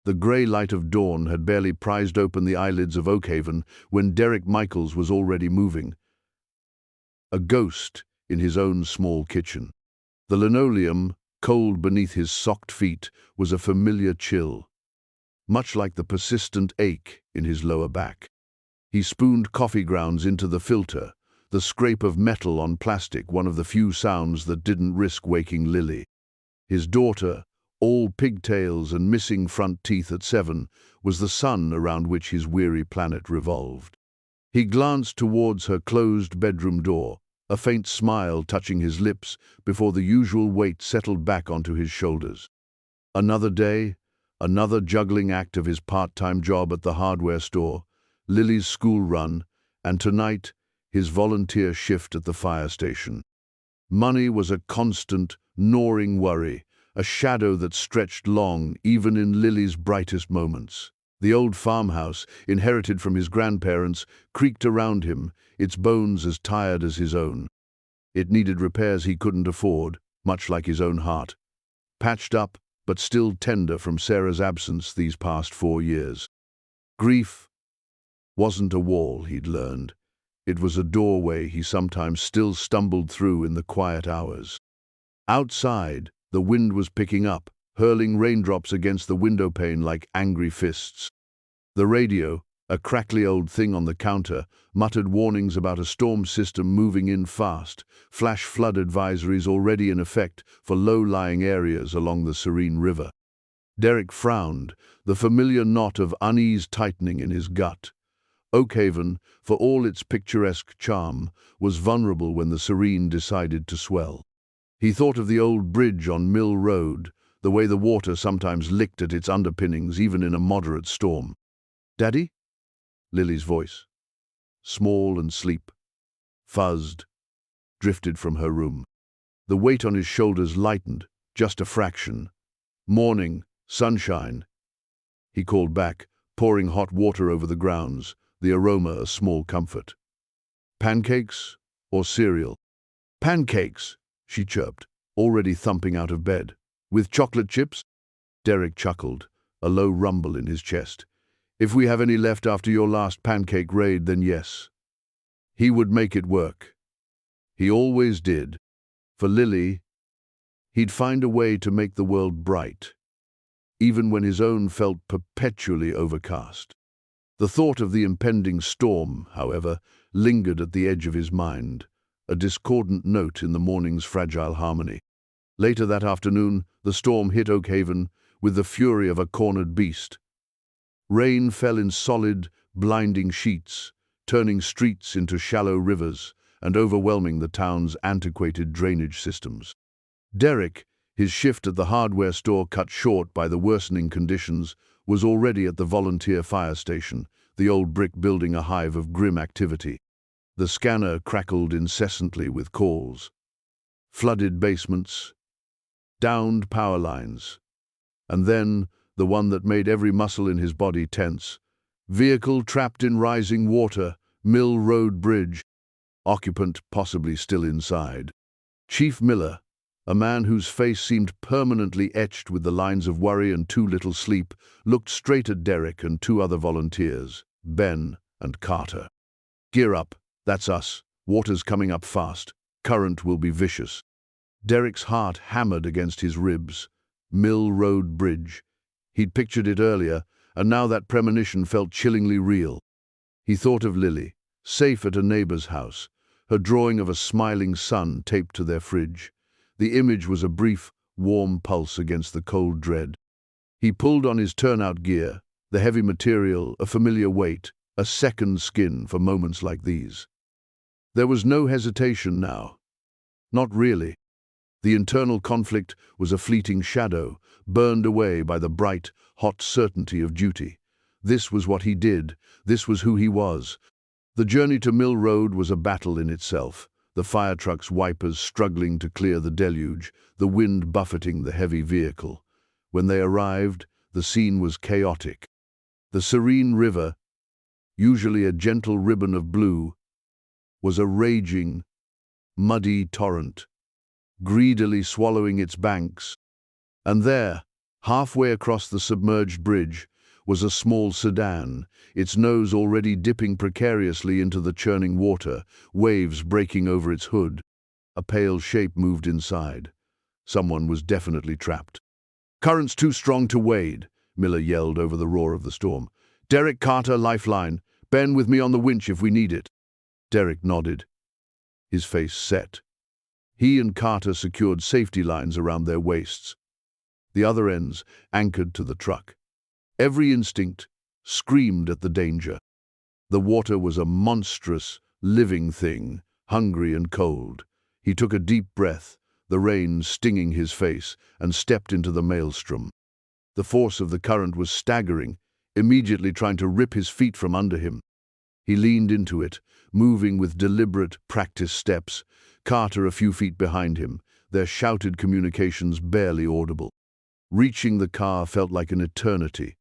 The grey light of dawn had barely prized open the eyelids of Oakhaven when Derek Michaels was already moving, a ghost in his own small kitchen. The linoleum, cold beneath his socked feet, was a familiar chill, much like the persistent ache in his lower back. He spooned coffee grounds into the filter, the scrape of metal on plastic one of the few sounds that didn't risk waking Lily. His daughter, all pigtails and missing front teeth at 7, was the sun around which his weary planet revolved. He glanced towards her closed bedroom door, a faint smile touching his lips before the usual weight settled back onto his shoulders. Another day, another juggling act of his part-time job at the hardware store, Lily's school run, and tonight, his volunteer shift at the fire station. Money was a constant, gnawing worry, a shadow that stretched long even in Lily's brightest moments. The old farmhouse, inherited from his grandparents, creaked around him, its bones as tired as his own. It needed repairs he couldn't afford, much like his own heart. Patched up, but still tender from Sarah's absence these past 4 years. Grief wasn't a wall, he'd learned. It was a doorway he sometimes still stumbled through in the quiet hours. Outside, the wind was picking up, hurling raindrops against the window pane like angry fists. The radio, a crackly old thing on the counter, muttered warnings about a storm system moving in fast, flash flood advisories already in effect for low-lying areas along the Serene River. Derek frowned, the familiar knot of unease tightening in his gut. Oakhaven, for all its picturesque charm, was vulnerable when the Serene decided to swell. He thought of the old bridge on Mill Road, the way the water sometimes licked at its underpinnings even in a moderate storm. "Daddy?" Lily's voice, small and sleep, fuzzed, drifted from her room. The weight on his shoulders lightened, just a fraction. "Morning, sunshine," he called back, pouring hot water over the grounds, the aroma a small comfort. "Pancakes or cereal?" "Pancakes," she chirped, already thumping out of bed. "With chocolate chips?" Derek chuckled, a low rumble in his chest. "If we have any left after your last pancake raid, then yes." He would make it work. He always did. For Lily, he'd find a way to make the world bright, even when his own felt perpetually overcast. The thought of the impending storm, however, lingered at the edge of his mind, a discordant note in the morning's fragile harmony. Later that afternoon, the storm hit Oakhaven with the fury of a cornered beast. Rain fell in solid, blinding sheets, turning streets into shallow rivers and overwhelming the town's antiquated drainage systems. Derek, his shift at the hardware store cut short by the worsening conditions, was already at the volunteer fire station, the old brick building a hive of grim activity. The scanner crackled incessantly with calls. Flooded basements, downed power lines, and then the one that made every muscle in his body tense. Vehicle trapped in rising water, Mill Road Bridge. Occupant possibly still inside. Chief Miller, a man whose face seemed permanently etched with the lines of worry and too little sleep, looked straight at Derek and 2 other volunteers, Ben and Carter. "Gear up, that's us. Water's coming up fast. Current will be vicious." Derek's heart hammered against his ribs. Mill Road Bridge. He'd pictured it earlier, and now that premonition felt chillingly real. He thought of Lily, safe at a neighbor's house, her drawing of a smiling sun taped to their fridge. The image was a brief, warm pulse against the cold dread. He pulled on his turnout gear, the heavy material, a familiar weight, a second skin for moments like these. There was no hesitation now. Not really. The internal conflict was a fleeting shadow, burned away by the bright, hot certainty of duty. This was what he did. This was who he was. The journey to Mill Road was a battle in itself, the fire truck's wipers struggling to clear the deluge, the wind buffeting the heavy vehicle. When they arrived, the scene was chaotic. The Serene River, usually a gentle ribbon of blue, was a raging, muddy torrent, greedily swallowing its banks. And there, Halfway across the submerged bridge was a small sedan, its nose already dipping precariously into the churning water, waves breaking over its hood. A pale shape moved inside. Someone was definitely trapped. "Current's too strong to wade," Miller yelled over the roar of the storm. "Derek Carter, lifeline. Ben with me on the winch if we need it." Derek nodded, his face set. He and Carter secured safety lines around their waists, the other ends anchored to the truck. Every instinct screamed at the danger. The water was a monstrous, living thing, hungry and cold. He took a deep breath, the rain stinging his face, and stepped into the maelstrom. The force of the current was staggering, immediately trying to rip his feet from under him. He leaned into it, moving with deliberate, practiced steps, Carter a few feet behind him, their shouted communications barely audible. Reaching the car felt like an eternity.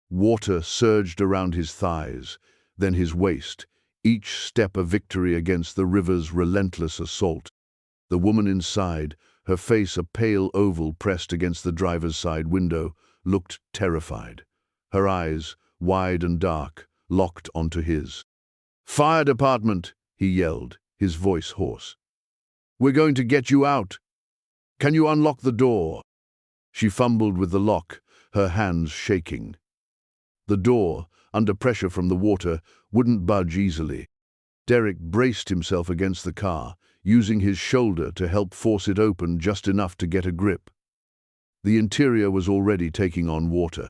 Water surged around his thighs, then his waist, each step a victory against the river's relentless assault. The woman inside, her face a pale oval pressed against the driver's side window, looked terrified. Her eyes, wide and dark, locked onto his. "Fire department!" he yelled, his voice hoarse. "We're going to get you out. Can you unlock the door?" She fumbled with the lock, her hands shaking. The door, under pressure from the water, wouldn't budge easily. Derek braced himself against the car, using his shoulder to help force it open just enough to get a grip. The interior was already taking on water.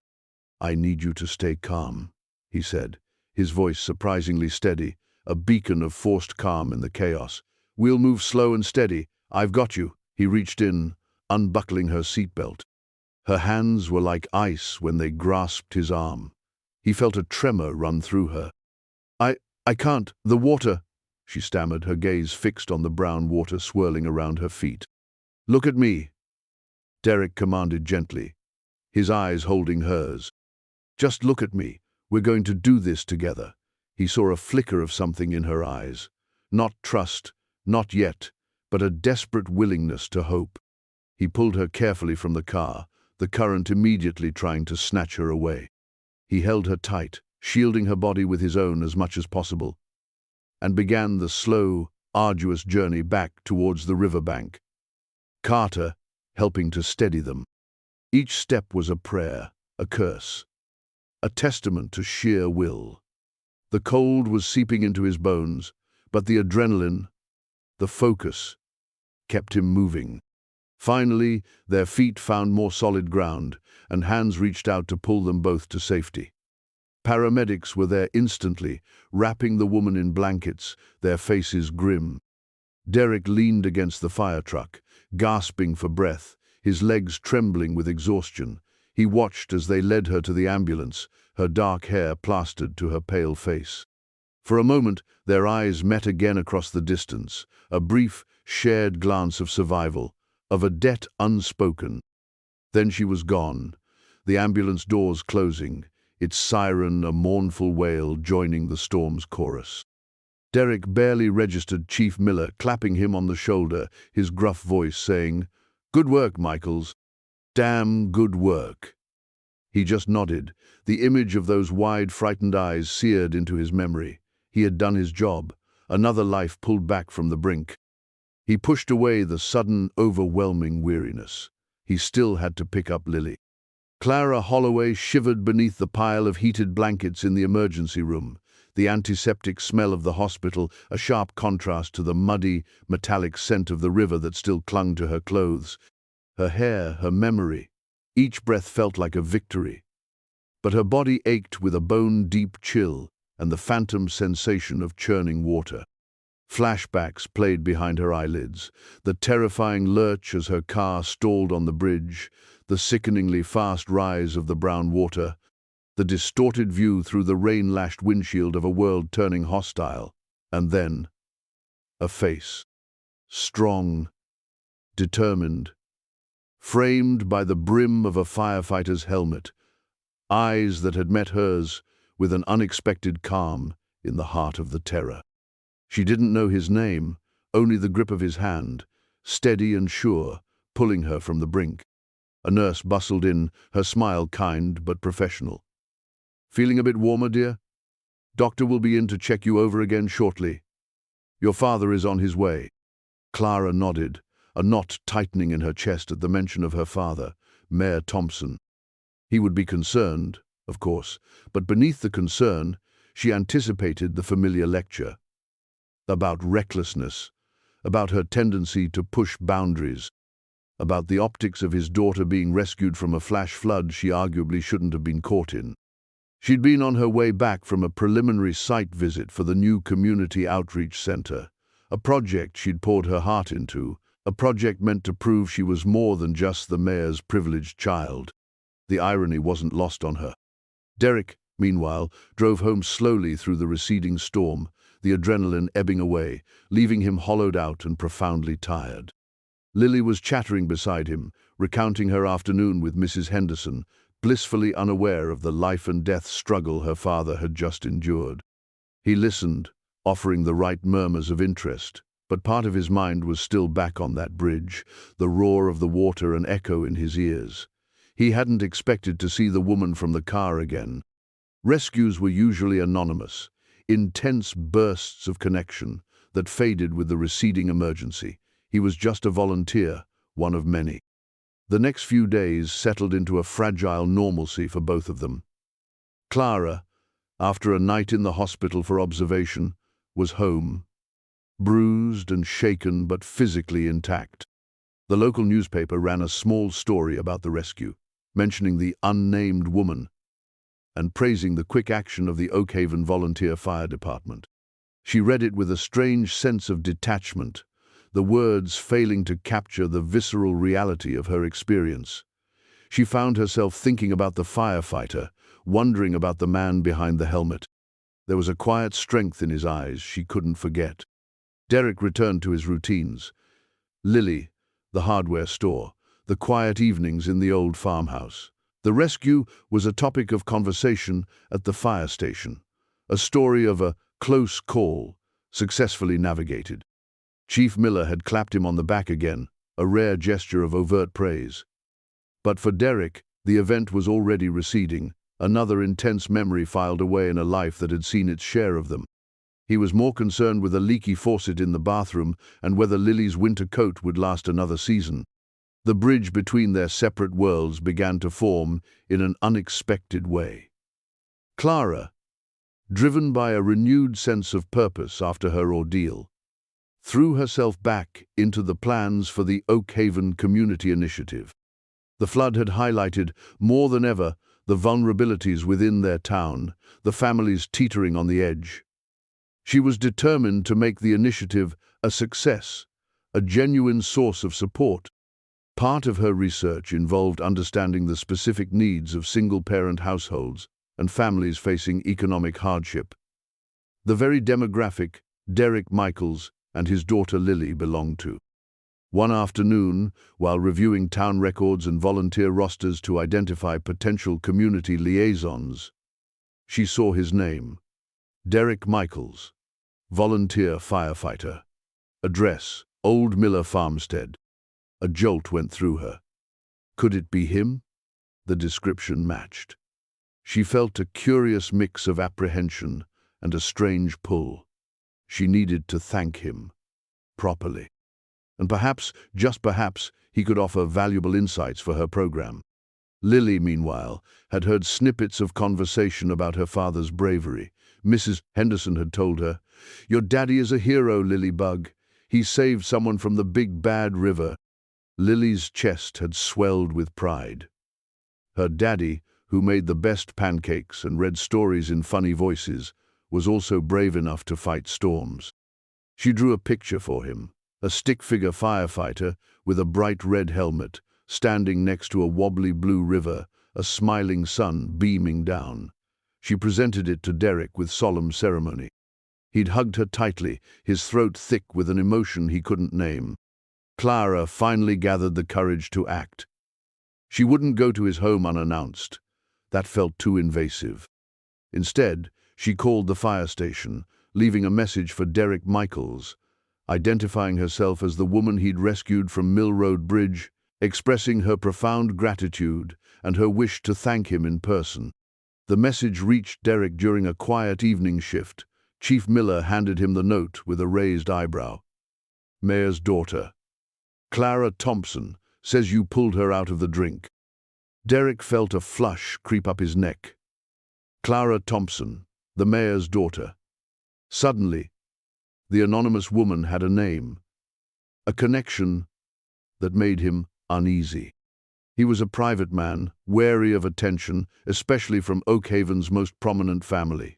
"I need you to stay calm," he said, his voice surprisingly steady, a beacon of forced calm in the chaos. "We'll move slow and steady. I've got you." He reached in, unbuckling her seatbelt. Her hands were like ice when they grasped his arm. He felt a tremor run through her. I can't, the water," she stammered, her gaze fixed on the brown water swirling around her feet. "Look at me," Derek commanded gently, his eyes holding hers. "Just look at me. We're going to do this together." He saw a flicker of something in her eyes. Not trust, not yet, but a desperate willingness to hope. He pulled her carefully from the car, the current immediately trying to snatch her away. He held her tight, shielding her body with his own as much as possible, and began the slow, arduous journey back towards the riverbank, Carter helping to steady them. Each step was a prayer, a curse, a testament to sheer will. The cold was seeping into his bones, but the adrenaline, the focus, kept him moving. Finally, their feet found more solid ground, and hands reached out to pull them both to safety. Paramedics were there instantly, wrapping the woman in blankets, their faces grim. Derek leaned against the fire truck, gasping for breath, his legs trembling with exhaustion. He watched as they led her to the ambulance, her dark hair plastered to her pale face. For a moment, their eyes met again across the distance, a brief, shared glance of survival, of a debt unspoken. Then she was gone, the ambulance doors closing, its siren a mournful wail joining the storm's chorus. Derek barely registered Chief Miller clapping him on the shoulder, his gruff voice saying, "Good work, Michaels. Damn good work." He just nodded, the image of those wide, frightened eyes seared into his memory. He had done his job, another life pulled back from the brink. He pushed away the sudden, overwhelming weariness. He still had to pick up Lily. Clara Holloway shivered beneath the pile of heated blankets in the emergency room, the antiseptic smell of the hospital a sharp contrast to the muddy, metallic scent of the river that still clung to her clothes. Her hair, her memory, each breath felt like a victory. But her body ached with a bone-deep chill and the phantom sensation of churning water. Flashbacks played behind her eyelids, the terrifying lurch as her car stalled on the bridge, the sickeningly fast rise of the brown water, the distorted view through the rain-lashed windshield of a world turning hostile, and then a face, strong, determined, framed by the brim of a firefighter's helmet, eyes that had met hers with an unexpected calm in the heart of the terror. She didn't know his name, only the grip of his hand, steady and sure, pulling her from the brink. A nurse bustled in, her smile kind but professional. "Feeling a bit warmer, dear? Doctor will be in to check you over again shortly. Your father is on his way." Clara nodded, a knot tightening in her chest at the mention of her father, Mayor Thompson. He would be concerned, of course, but beneath the concern, she anticipated the familiar lecture. About recklessness, about her tendency to push boundaries, about the optics of his daughter being rescued from a flash flood she arguably shouldn't have been caught in. She'd been on her way back from a preliminary site visit for the new Community Outreach Center, a project she'd poured her heart into, a project meant to prove she was more than just the mayor's privileged child. The irony wasn't lost on her. Derek, meanwhile, drove home slowly through the receding storm, the adrenaline ebbing away, leaving him hollowed out and profoundly tired. Lily was chattering beside him, recounting her afternoon with Mrs. Henderson, blissfully unaware of the life-and-death struggle her father had just endured. He listened, offering the right murmurs of interest, but part of his mind was still back on that bridge, the roar of the water an echo in his ears. He hadn't expected to see the woman from the car again. Rescues were usually anonymous, intense bursts of connection that faded with the receding emergency. He was just a volunteer, one of many. The next few days settled into a fragile normalcy for both of them. Clara, after a night in the hospital for observation, was home, bruised and shaken but physically intact. The local newspaper ran a small story about the rescue, mentioning the unnamed woman and praising the quick action of the Oakhaven Volunteer Fire Department. She read it with a strange sense of detachment, the words failing to capture the visceral reality of her experience. She found herself thinking about the firefighter, wondering about the man behind the helmet. There was a quiet strength in his eyes she couldn't forget. Derek returned to his routines. Lily, the hardware store, the quiet evenings in the old farmhouse. The rescue was a topic of conversation at the fire station, a story of a close call, successfully navigated. Chief Miller had clapped him on the back again, a rare gesture of overt praise. But for Derek, the event was already receding, another intense memory filed away in a life that had seen its share of them. He was more concerned with a leaky faucet in the bathroom and whether Lily's winter coat would last another season. The bridge between their separate worlds began to form in an unexpected way. Clara, driven by a renewed sense of purpose after her ordeal, threw herself back into the plans for the Oakhaven Community Initiative. The flood had highlighted more than ever the vulnerabilities within their town, the families teetering on the edge. She was determined to make the initiative a success, a genuine source of support. Part of her research involved understanding the specific needs of single-parent households and families facing economic hardship. The very demographic Derek Michaels and his daughter Lily belonged to. One afternoon, while reviewing town records and volunteer rosters to identify potential community liaisons, she saw his name, Derek Michaels, volunteer firefighter. Address, Old Miller Farmstead. A jolt went through her. Could it be him? The description matched. She felt a curious mix of apprehension and a strange pull. She needed to thank him properly. And perhaps, just perhaps, he could offer valuable insights for her program. Lily, meanwhile, had heard snippets of conversation about her father's bravery. Mrs. Henderson had told her, "Your daddy is a hero, Lily Bug. He saved someone from the big bad river." Lily's chest had swelled with pride. Her daddy, who made the best pancakes and read stories in funny voices, was also brave enough to fight storms. She drew a picture for him, a stick-figure firefighter with a bright red helmet, standing next to a wobbly blue river, a smiling sun beaming down. She presented it to Derek with solemn ceremony. He'd hugged her tightly, his throat thick with an emotion he couldn't name. Clara finally gathered the courage to act. She wouldn't go to his home unannounced. That felt too invasive. Instead, she called the fire station, leaving a message for Derek Michaels, identifying herself as the woman he'd rescued from Mill Road Bridge expressing her profound gratitude and her wish to thank him in person. The message reached Derek during a quiet evening shift. Chief Miller handed him the note with a raised eyebrow. Mayor's daughter, Clara Thompson, says you pulled her out of the drink. Derek felt a flush creep up his neck. Clara Thompson, the mayor's daughter. Suddenly, the anonymous woman had a name, a connection that made him uneasy. He was a private man, wary of attention, especially from Oakhaven's most prominent family.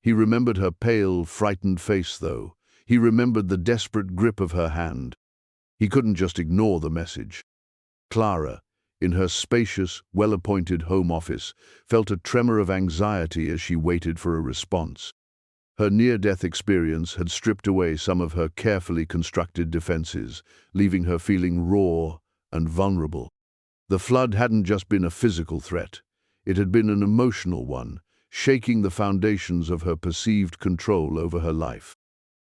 He remembered her pale, frightened face, though. He remembered the desperate grip of her hand. He couldn't just ignore the message. Clara, in her spacious, well-appointed home office, felt a tremor of anxiety as she waited for a response. Her near-death experience had stripped away some of her carefully constructed defenses, leaving her feeling raw and vulnerable. The flood hadn't just been a physical threat. It had been an emotional one, shaking the foundations of her perceived control over her life.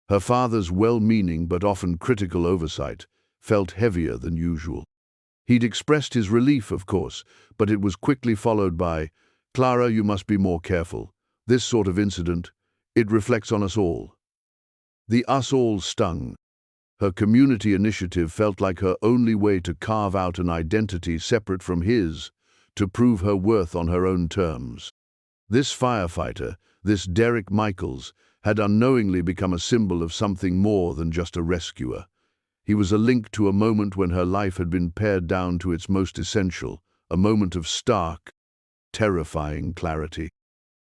Her father's well-meaning but often critical oversight felt heavier than usual. He'd expressed his relief, of course, but it was quickly followed by, "Clara, you must be more careful. This sort of incident, it reflects on us all." The us all stung. Her community initiative felt like her only way to carve out an identity separate from his, to prove her worth on her own terms. This firefighter, this Derek Michaels, had unknowingly become a symbol of something more than just a rescuer. He was a link to a moment when her life had been pared down to its most essential, a moment of stark, terrifying clarity.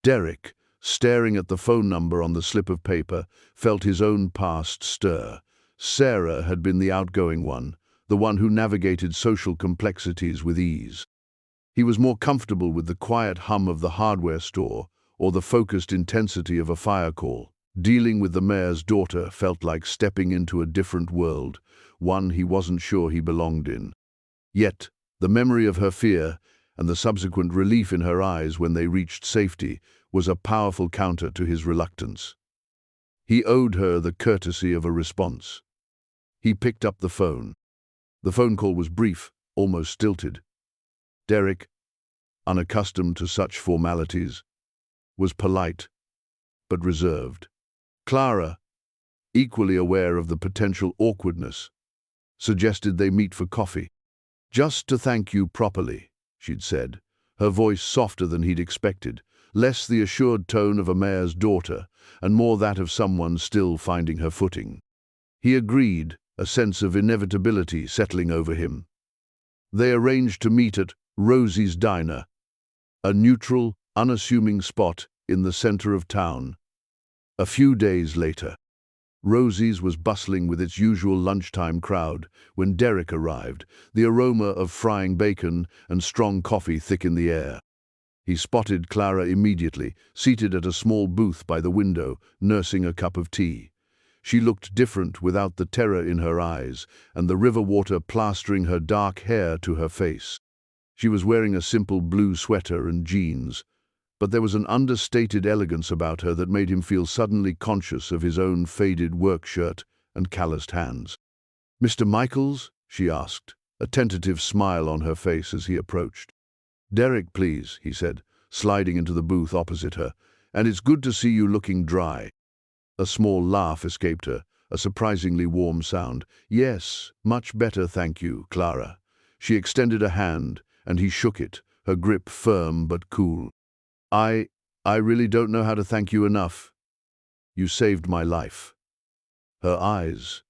Derek, staring at the phone number on the slip of paper, felt his own past stir. Sarah had been the outgoing one, the one who navigated social complexities with ease. He was more comfortable with the quiet hum of the hardware store or the focused intensity of a fire call. Dealing with the mayor's daughter felt like stepping into a different world, one he wasn't sure he belonged in. Yet, the memory of her fear and the subsequent relief in her eyes when they reached safety was a powerful counter to his reluctance. He owed her the courtesy of a response. He picked up the phone. The phone call was brief, almost stilted. Derek, unaccustomed to such formalities, was polite, but reserved. Clara, equally aware of the potential awkwardness, suggested they meet for coffee. "Just to thank you properly," she'd said, her voice softer than he'd expected, less the assured tone of a mayor's daughter, and more that of someone still finding her footing. He agreed, a sense of inevitability settling over him. They arranged to meet at Rosie's Diner, a neutral, unassuming spot in the center of town. A few days later, Rosie's was bustling with its usual lunchtime crowd when Derek arrived, the aroma of frying bacon and strong coffee thick in the air. He spotted Clara immediately, seated at a small booth by the window, nursing a cup of tea. She looked different without the terror in her eyes, and the river water plastering her dark hair to her face. She was wearing a simple blue sweater and jeans, but there was an understated elegance about her that made him feel suddenly conscious of his own faded work shirt and calloused hands. "Mr. Michaels?" she asked, a tentative smile on her face as he approached. "Derek, please," he said, sliding into the booth opposite her, "and it's good to see you looking dry." A small laugh escaped her, a surprisingly warm sound. "Yes, much better, thank you, Clara." She extended a hand, and he shook it, her grip firm but cool. I really don't know how to thank you enough. You saved my life." Her eyes,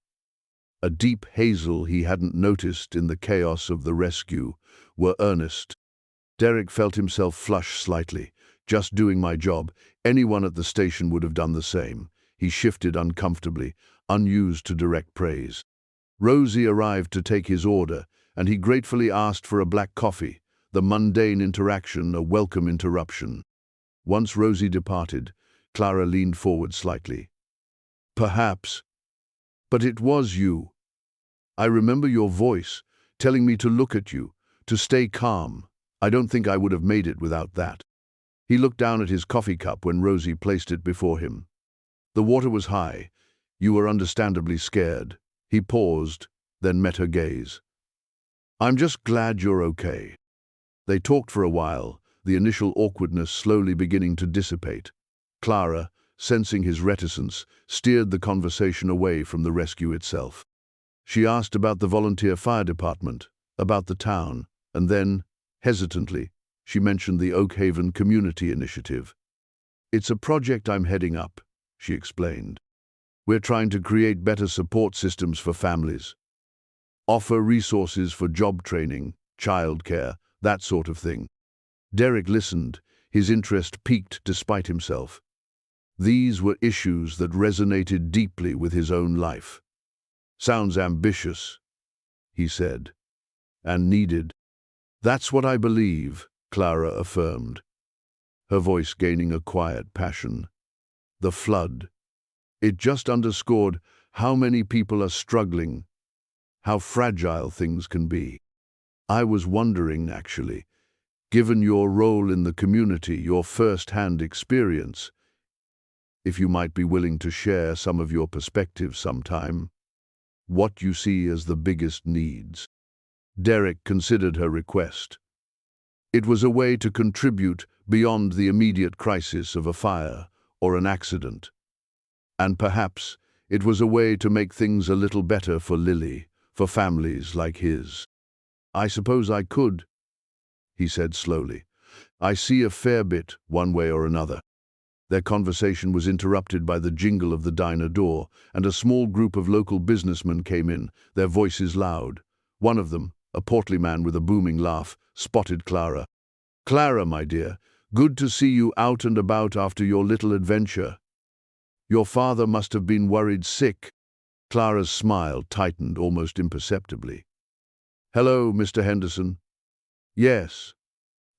a deep hazel he hadn't noticed in the chaos of the rescue, were earnest. Derek felt himself flush slightly. "Just doing my job. Anyone at the station would have done the same." He shifted uncomfortably, unused to direct praise. Rosie arrived to take his order, and he gratefully asked for a black coffee, the mundane interaction a welcome interruption. Once Rosie departed, Clara leaned forward slightly. "Perhaps. But it was you. I remember your voice, telling me to look at you, to stay calm. I don't think I would have made it without that." He looked down at his coffee cup when Rosie placed it before him. "The water was high. You were understandably scared." He paused, then met her gaze. I'm just glad you're okay. They talked for a while, the initial awkwardness slowly beginning to dissipate. Clara, sensing his reticence, steered the conversation away from the rescue itself. She asked about the volunteer fire department, about the town, and then, hesitantly, she mentioned the Oak Haven Community Initiative. It's a project I'm heading up, she explained. We're trying to create better support systems for families, offer resources for job training, childcare, that sort of thing. Derek listened, his interest piqued despite himself. These were issues that resonated deeply with his own life. Sounds ambitious, he said, and needed. That's what I believe, Clara affirmed, her voice gaining a quiet passion. The flood. It just underscored how many people are struggling, how fragile things can be. I was wondering, actually, given your role in the community, your first-hand experience, if you might be willing to share some of your perspective sometime, what you see as the biggest needs. Derek considered her request. It was a way to contribute beyond the immediate crisis of a fire or an accident. And perhaps it was a way to make things a little better for Lily, for families like his. I suppose I could, he said slowly. I see a fair bit, one way or another. Their conversation was interrupted by the jingle of the diner door, and a small group of local businessmen came in, their voices loud. One of them, a portly man with a booming laugh, spotted Clara. Clara, my dear, good to see you out and about after your little adventure. Your father must have been worried sick. Clara's smile tightened almost imperceptibly. Hello, Mr. Henderson. Yes,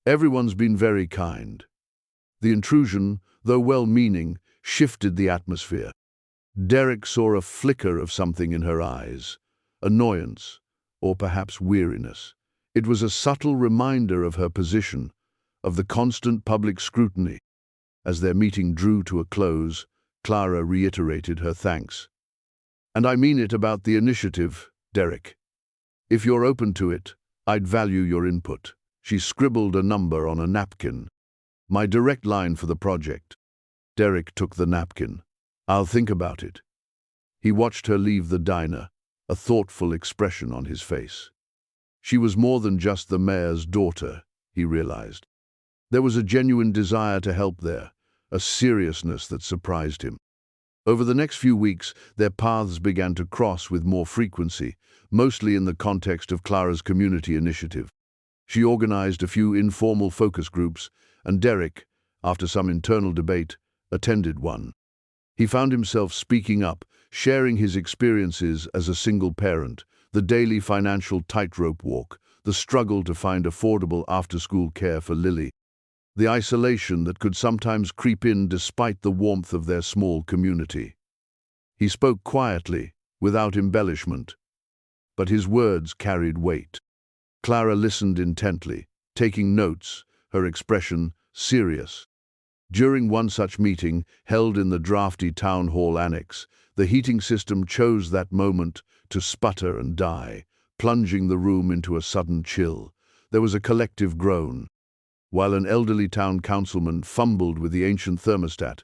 everyone's been very kind. The intrusion, though well-meaning, shifted the atmosphere. Derek saw a flicker of something in her eyes, annoyance, or perhaps weariness. It was a subtle reminder of her position, of the constant public scrutiny. As their meeting drew to a close, Clara reiterated her thanks. And I mean it about the initiative, Derek. If you're open to it, I'd value your input. She scribbled a number on a napkin. My direct line for the project. Derek took the napkin. I'll think about it. He watched her leave the diner, a thoughtful expression on his face. She was more than just the mayor's daughter, he realized. There was a genuine desire to help there, a seriousness that surprised him. Over the next few weeks, their paths began to cross with more frequency, mostly in the context of Clara's community initiative. She organized a few informal focus groups, and Derek, after some internal debate, attended one. He found himself speaking up, sharing his experiences as a single parent, the daily financial tightrope walk, the struggle to find affordable after-school care for Lily, the isolation that could sometimes creep in despite the warmth of their small community. He spoke quietly, without embellishment, but his words carried weight. Clara listened intently, taking notes, her expression serious. During one such meeting, held in the drafty town hall annex, the heating system chose that moment to sputter and die, plunging the room into a sudden chill. There was a collective groan. While an elderly town councilman fumbled with the ancient thermostat,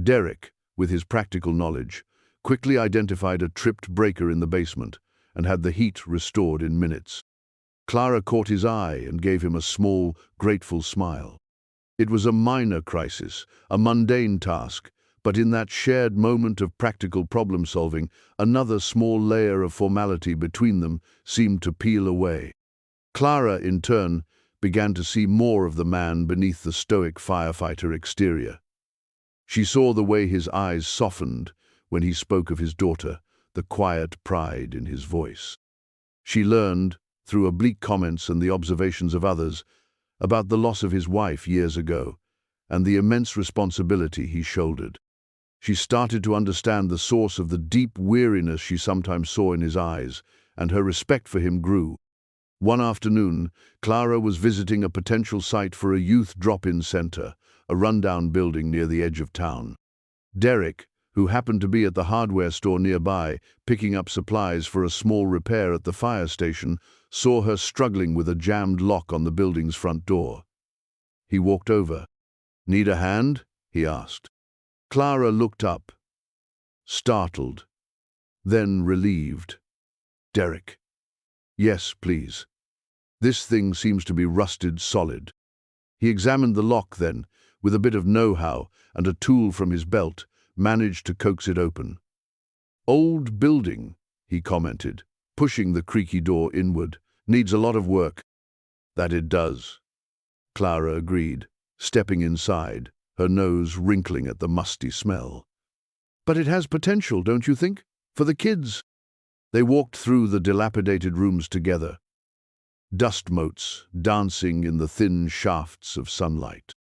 Derek, with his practical knowledge, quickly identified a tripped breaker in the basement and had the heat restored in minutes. Clara caught his eye and gave him a small, grateful smile. It was a minor crisis, a mundane task, but in that shared moment of practical problem-solving, another small layer of formality between them seemed to peel away. Clara, in turn, began to see more of the man beneath the stoic firefighter exterior. She saw the way his eyes softened when he spoke of his daughter, the quiet pride in his voice. She learned, through oblique comments and the observations of others, about the loss of his wife years ago and the immense responsibility he shouldered. She started to understand the source of the deep weariness she sometimes saw in his eyes, and her respect for him grew. One afternoon, Clara was visiting a potential site for a youth drop-in center, a rundown building near the edge of town. Derek, who happened to be at the hardware store nearby, picking up supplies for a small repair at the fire station, saw her struggling with a jammed lock on the building's front door. He walked over. "Need a hand?" he asked. Clara looked up, startled, then relieved. "Derek." "Yes, please. This thing seems to be rusted solid." He examined the lock then, with a bit of know-how and a tool from his belt, managed to coax it open. "Old building," he commented, pushing the creaky door inward. "Needs a lot of work." "That it does," Clara agreed, stepping inside, her nose wrinkling at the musty smell. "But it has potential, don't you think? For the kids." They walked through the dilapidated rooms together, dust motes dancing in the thin shafts of sunlight.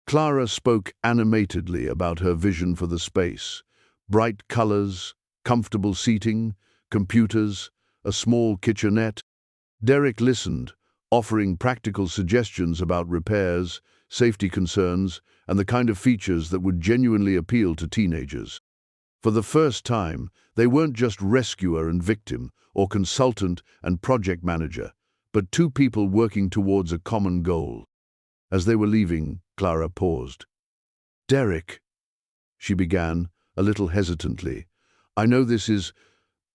Clara spoke animatedly about her vision for the space: bright colors, comfortable seating, computers, a small kitchenette. Derek listened, offering practical suggestions about repairs, safety concerns, and the kind of features that would genuinely appeal to teenagers. For the first time, they weren't just rescuer and victim, or consultant and project manager, but two people working towards a common goal. As they were leaving, Clara paused. "Derek," she began, a little hesitantly, "I know this is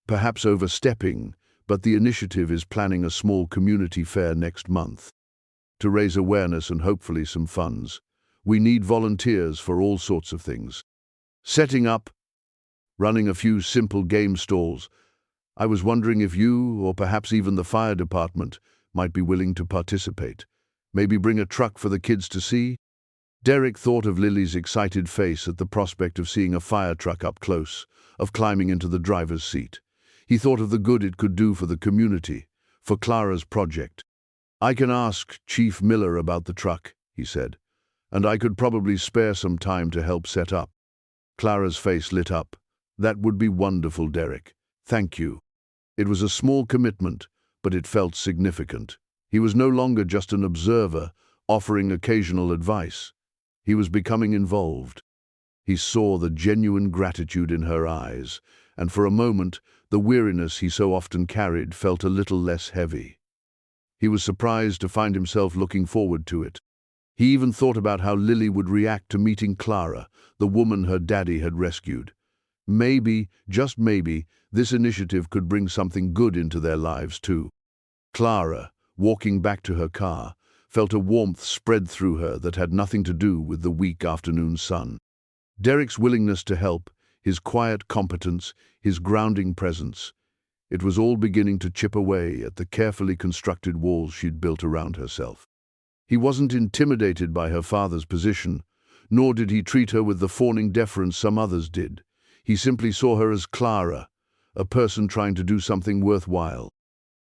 perhaps overstepping, but the initiative is planning a small community fair next month. To raise awareness and hopefully some funds. We need volunteers for all sorts of things. Setting up, running a few simple game stalls. I was wondering if you, or perhaps even the fire department, might be willing to participate. Maybe bring a truck for the kids to see?" Derek thought of Lily's excited face at the prospect of seeing a fire truck up close, of climbing into the driver's seat. He thought of the good it could do for the community, for Clara's project. "I can ask Chief Miller about the truck," he said, "and I could probably spare some time to help set up." Clara's face lit up. "That would be wonderful, Derek. Thank you." It was a small commitment, but it felt significant. He was no longer just an observer, offering occasional advice. He was becoming involved. He saw the genuine gratitude in her eyes, and for a moment, the weariness he so often carried felt a little less heavy. He was surprised to find himself looking forward to it. He even thought about how Lily would react to meeting Clara, the woman her daddy had rescued. Maybe, just maybe, this initiative could bring something good into their lives too. Clara, walking back to her car, felt a warmth spread through her that had nothing to do with the weak afternoon sun. Derek's willingness to help, his quiet competence, his grounding presence, it was all beginning to chip away at the carefully constructed walls she'd built around herself. He wasn't intimidated by her father's position, nor did he treat her with the fawning deference some others did. He simply saw her as Clara, a person trying to do something worthwhile.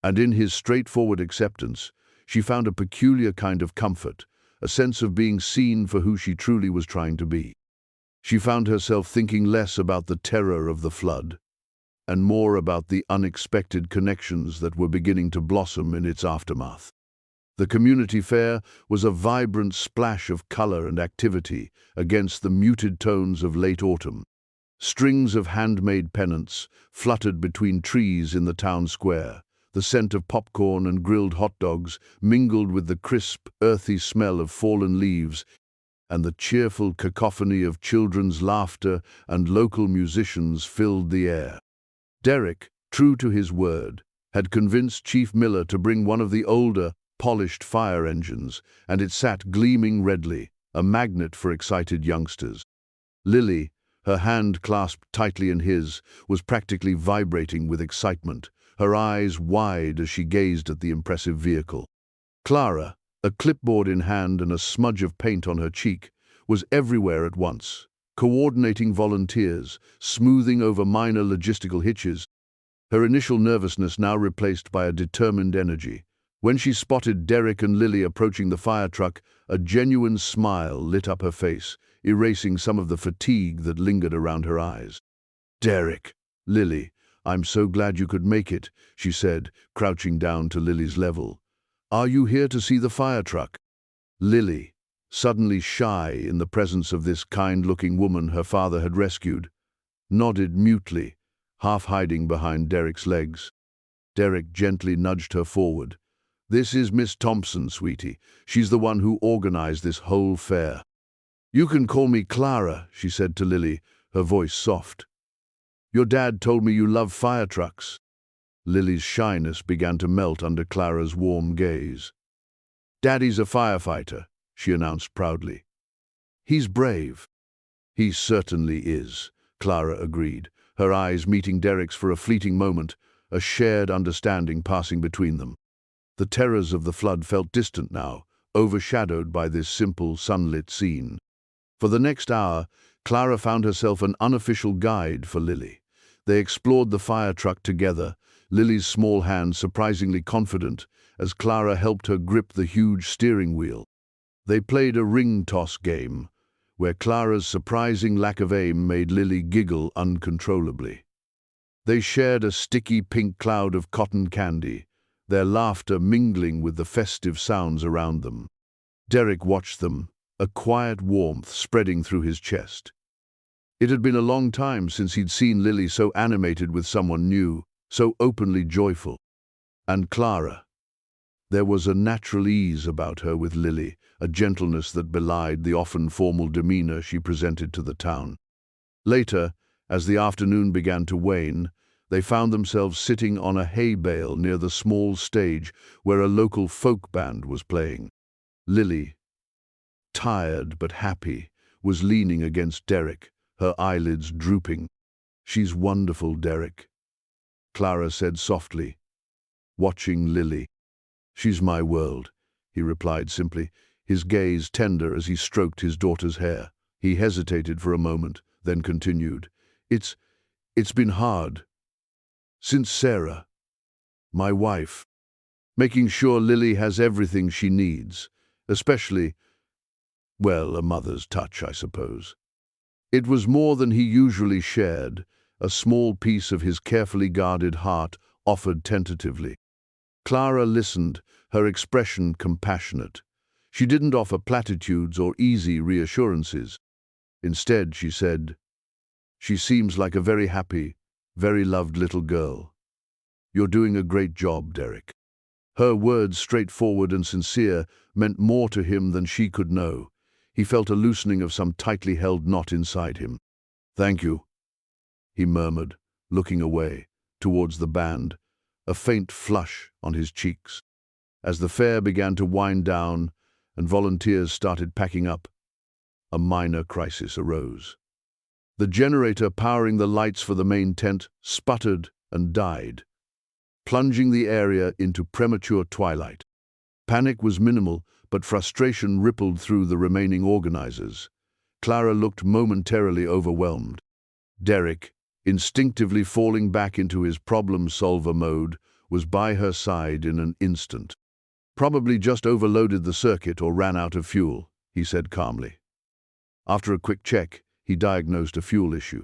And in his straightforward acceptance, she found a peculiar kind of comfort, a sense of being seen for who she truly was trying to be. She found herself thinking less about the terror of the flood, and more about the unexpected connections that were beginning to blossom in its aftermath. The community fair was a vibrant splash of color and activity against the muted tones of late autumn. Strings of handmade pennants fluttered between trees in the town square. The scent of popcorn and grilled hot dogs mingled with the crisp, earthy smell of fallen leaves, and the cheerful cacophony of children's laughter and local musicians filled the air. Derek, true to his word, had convinced Chief Miller to bring one of the older, polished fire engines, and it sat gleaming redly, a magnet for excited youngsters. Lily, her hand clasped tightly in his, was practically vibrating with excitement, her eyes wide as she gazed at the impressive vehicle. Clara, a clipboard in hand and a smudge of paint on her cheek, was everywhere at once, coordinating volunteers, smoothing over minor logistical hitches, her initial nervousness now replaced by a determined energy. When she spotted Derek and Lily approaching the fire truck, a genuine smile lit up her face, erasing some of the fatigue that lingered around her eyes. "Derek, Lily, I'm so glad you could make it," she said, crouching down to Lily's level. "Are you here to see the fire truck?" Lily, suddenly shy in the presence of this kind-looking woman her father had rescued, nodded mutely, half hiding behind Derek's legs. Derek gently nudged her forward. "This is Miss Thompson, sweetie. She's the one who organized this whole fair." "You can call me Clara," she said to Lily, her voice soft. "Your dad told me you love fire trucks." Lily's shyness began to melt under Clara's warm gaze. "Daddy's a firefighter," she announced proudly. "He's brave." "He certainly is," Clara agreed, her eyes meeting Derek's for a fleeting moment, a shared understanding passing between them. The terrors of the flood felt distant now, overshadowed by this simple, sunlit scene. For the next hour, Clara found herself an unofficial guide for Lily. They explored the fire truck together, Lily's small hand surprisingly confident as Clara helped her grip the huge steering wheel. They played a ring toss game, where Clara's surprising lack of aim made Lily giggle uncontrollably. They shared a sticky pink cloud of cotton candy, their laughter mingling with the festive sounds around them. Derek watched them, a quiet warmth spreading through his chest. It had been a long time since he'd seen Lily so animated with someone new, so openly joyful. And Clara. There was a natural ease about her with Lily, a gentleness that belied the often formal demeanor she presented to the town. Later, as the afternoon began to wane, they found themselves sitting on a hay bale near the small stage where a local folk band was playing. Lily, tired but happy, was leaning against Derek, her eyelids drooping. "She's wonderful, Derek," Clara said softly, watching Lily. "She's my world," he replied simply, his gaze tender as he stroked his daughter's hair. He hesitated for a moment, then continued. It's been hard. Since Sarah, my wife, making sure Lily has everything she needs, especially, well, a mother's touch, I suppose." It was more than he usually shared, a small piece of his carefully guarded heart offered tentatively. Clara listened, her expression compassionate. She didn't offer platitudes or easy reassurances. Instead, she said, "She seems like a very happy, very loved little girl. You're doing a great job, Derek." Her words, straightforward and sincere, meant more to him than she could know. He felt a loosening of some tightly held knot inside him. "Thank you," he murmured, looking away, towards the band, a faint flush on his cheeks. As the fair began to wind down and volunteers started packing up, a minor crisis arose. The generator powering the lights for the main tent sputtered and died, plunging the area into premature twilight. Panic was minimal, but frustration rippled through the remaining organizers. Clara looked momentarily overwhelmed. Derek, instinctively falling back into his problem-solver mode, was by her side in an instant. "Probably just overloaded the circuit or ran out of fuel," he said calmly. After a quick check, he diagnosed a fuel issue.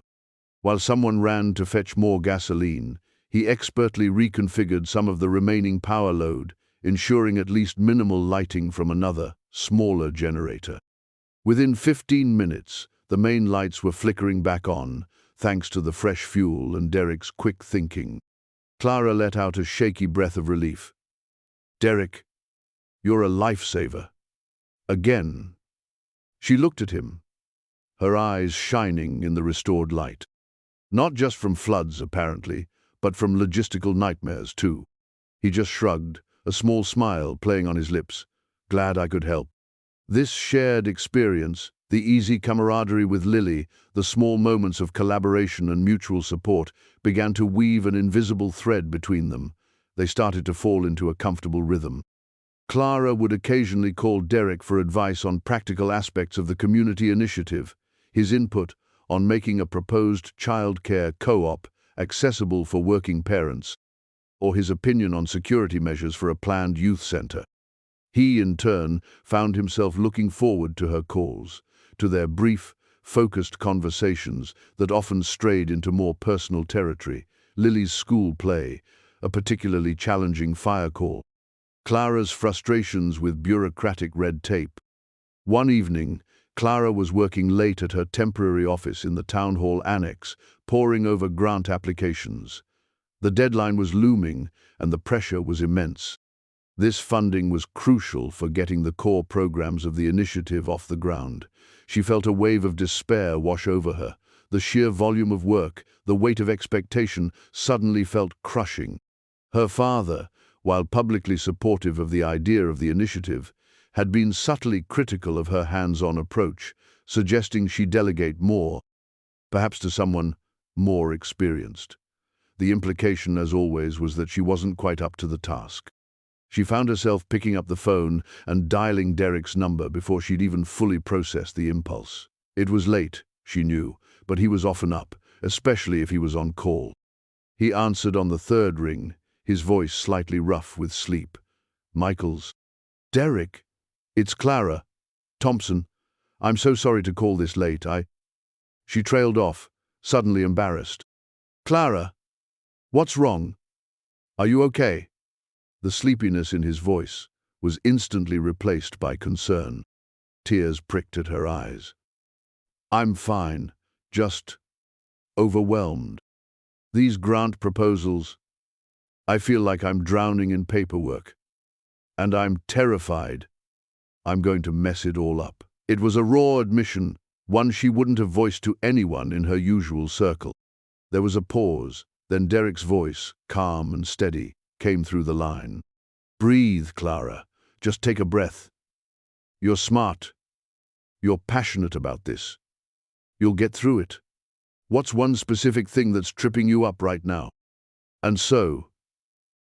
While someone ran to fetch more gasoline, he expertly reconfigured some of the remaining power load, ensuring at least minimal lighting from another, smaller generator. Within 15 minutes, the main lights were flickering back on, thanks to the fresh fuel and Derek's quick thinking. Clara let out a shaky breath of relief. "Derek, you're a lifesaver." Again. She looked at him, her eyes shining in the restored light. Not just from floods, apparently, but from logistical nightmares, too. He just shrugged, a small smile playing on his lips. "Glad I could help." This shared experience, the easy camaraderie with Lily, the small moments of collaboration and mutual support, began to weave an invisible thread between them. They started to fall into a comfortable rhythm. Clara would occasionally call Derek for advice on practical aspects of the community initiative, his input on making a proposed childcare co-op accessible for working parents, or his opinion on security measures for a planned youth center. He, in turn, found himself looking forward to her calls, to their brief, focused conversations that often strayed into more personal territory. Lily's school play, a particularly challenging fire call. Clara's frustrations with bureaucratic red tape. One evening, Clara was working late at her temporary office in the town hall annex, poring over grant applications. The deadline was looming, and the pressure was immense. This funding was crucial for getting the core programs of the initiative off the ground. She felt a wave of despair wash over her. The sheer volume of work, the weight of expectation, suddenly felt crushing. Her father, while publicly supportive of the idea of the initiative, had been subtly critical of her hands-on approach, suggesting she delegate more, perhaps to someone more experienced. The implication, as always, was that she wasn't quite up to the task. She found herself picking up the phone and dialing Derek's number before she'd even fully processed the impulse. It was late, she knew, but he was often up, especially if he was on call. He answered on the third ring, his voice slightly rough with sleep. "Michaels." "Derek, it's Clara. Thompson. I'm so sorry to call this late. She trailed off, suddenly embarrassed. "Clara, what's wrong? Are you okay?" The sleepiness in his voice was instantly replaced by concern. Tears pricked at her eyes. "I'm fine, just overwhelmed. These grant proposals, I feel like I'm drowning in paperwork. And I'm terrified I'm going to mess it all up." It was a raw admission, one she wouldn't have voiced to anyone in her usual circle. There was a pause, then Derek's voice, calm and steady, came through the line. "Breathe, Clara. Just take a breath. You're smart. You're passionate about this. You'll get through it. What's one specific thing that's tripping you up right now?" And so,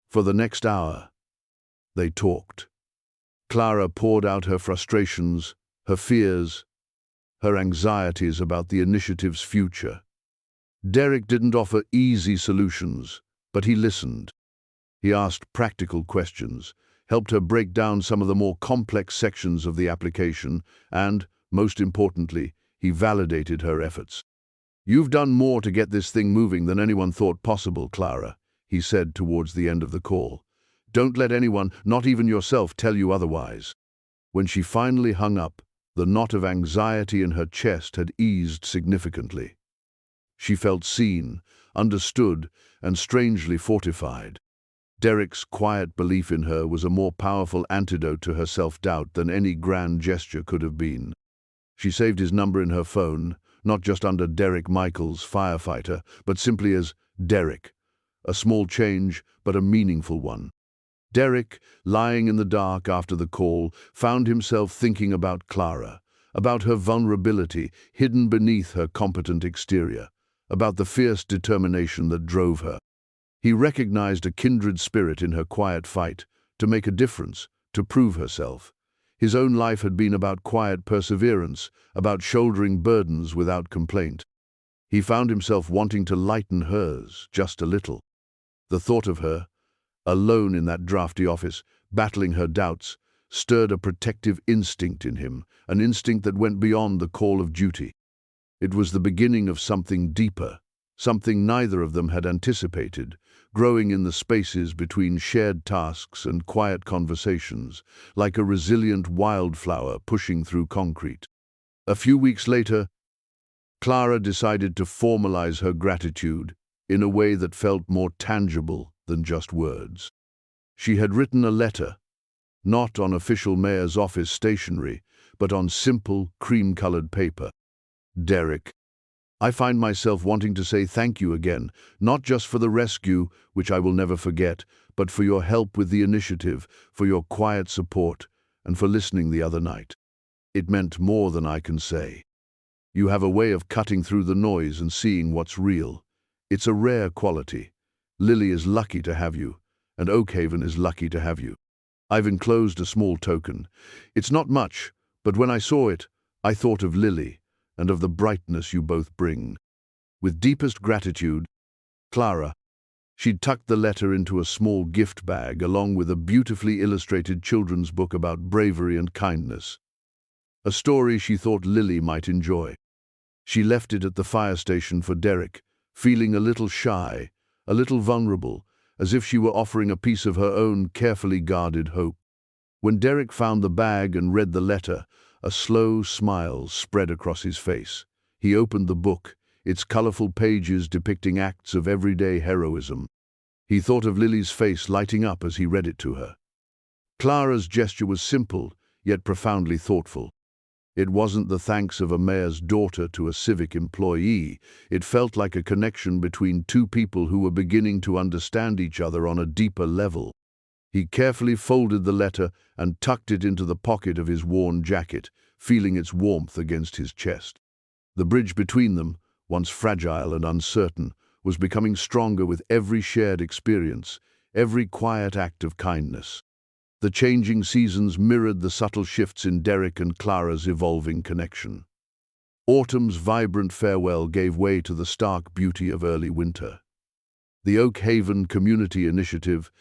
for the next hour, they talked. Clara poured out her frustrations, her fears, her anxieties about the initiative's future. Derek didn't offer easy solutions, but he listened. He asked practical questions, helped her break down some of the more complex sections of the application, and, most importantly, he validated her efforts. "You've done more to get this thing moving than anyone thought possible, Clara," he said towards the end of the call. "Don't let anyone, not even yourself, tell you otherwise." When she finally hung up, the knot of anxiety in her chest had eased significantly. She felt seen, understood, and strangely fortified. Derek's quiet belief in her was a more powerful antidote to her self-doubt than any grand gesture could have been. She saved his number in her phone, not just under Derek Michaels, firefighter, but simply as Derek. A small change, but a meaningful one. Derek, lying in the dark after the call, found himself thinking about Clara, about her vulnerability hidden beneath her competent exterior, about the fierce determination that drove her. He recognized a kindred spirit in her quiet fight, to make a difference, to prove herself. His own life had been about quiet perseverance, about shouldering burdens without complaint. He found himself wanting to lighten hers just a little. The thought of her, alone in that drafty office, battling her doubts, stirred a protective instinct in him, an instinct that went beyond the call of duty. It was the beginning of something deeper, something neither of them had anticipated, growing in the spaces between shared tasks and quiet conversations, like a resilient wildflower pushing through concrete. A few weeks later, Clara decided to formalize her gratitude in a way that felt more tangible than just words. She had written a letter, not on official mayor's office stationery, but on simple, cream-colored paper. "Derek, I find myself wanting to say thank you again, not just for the rescue, which I will never forget, but for your help with the initiative, for your quiet support, and for listening the other night. It meant more than I can say. You have a way of cutting through the noise and seeing what's real. It's a rare quality. Lily is lucky to have you, and Oakhaven is lucky to have you. I've enclosed a small token. It's not much, but when I saw it, I thought of Lily and of the brightness you both bring. With deepest gratitude, Clara." She'd tucked the letter into a small gift bag along with a beautifully illustrated children's book about bravery and kindness. A story she thought Lily might enjoy. She left it at the fire station for Derek, feeling a little shy, a little vulnerable, as if she were offering a piece of her own carefully guarded hope. When Derek found the bag and read the letter, a slow smile spread across his face. He opened the book, its colorful pages depicting acts of everyday heroism. He thought of Lily's face lighting up as he read it to her. Clara's gesture was simple, yet profoundly thoughtful. It wasn't the thanks of a mayor's daughter to a civic employee. It felt like a connection between two people who were beginning to understand each other on a deeper level. He carefully folded the letter and tucked it into the pocket of his worn jacket, feeling its warmth against his chest. The bridge between them, once fragile and uncertain, was becoming stronger with every shared experience, every quiet act of kindness. The changing seasons mirrored the subtle shifts in Derek and Clara's evolving connection. Autumn's vibrant farewell gave way to the stark beauty of early winter. The Oak Haven Community Initiative,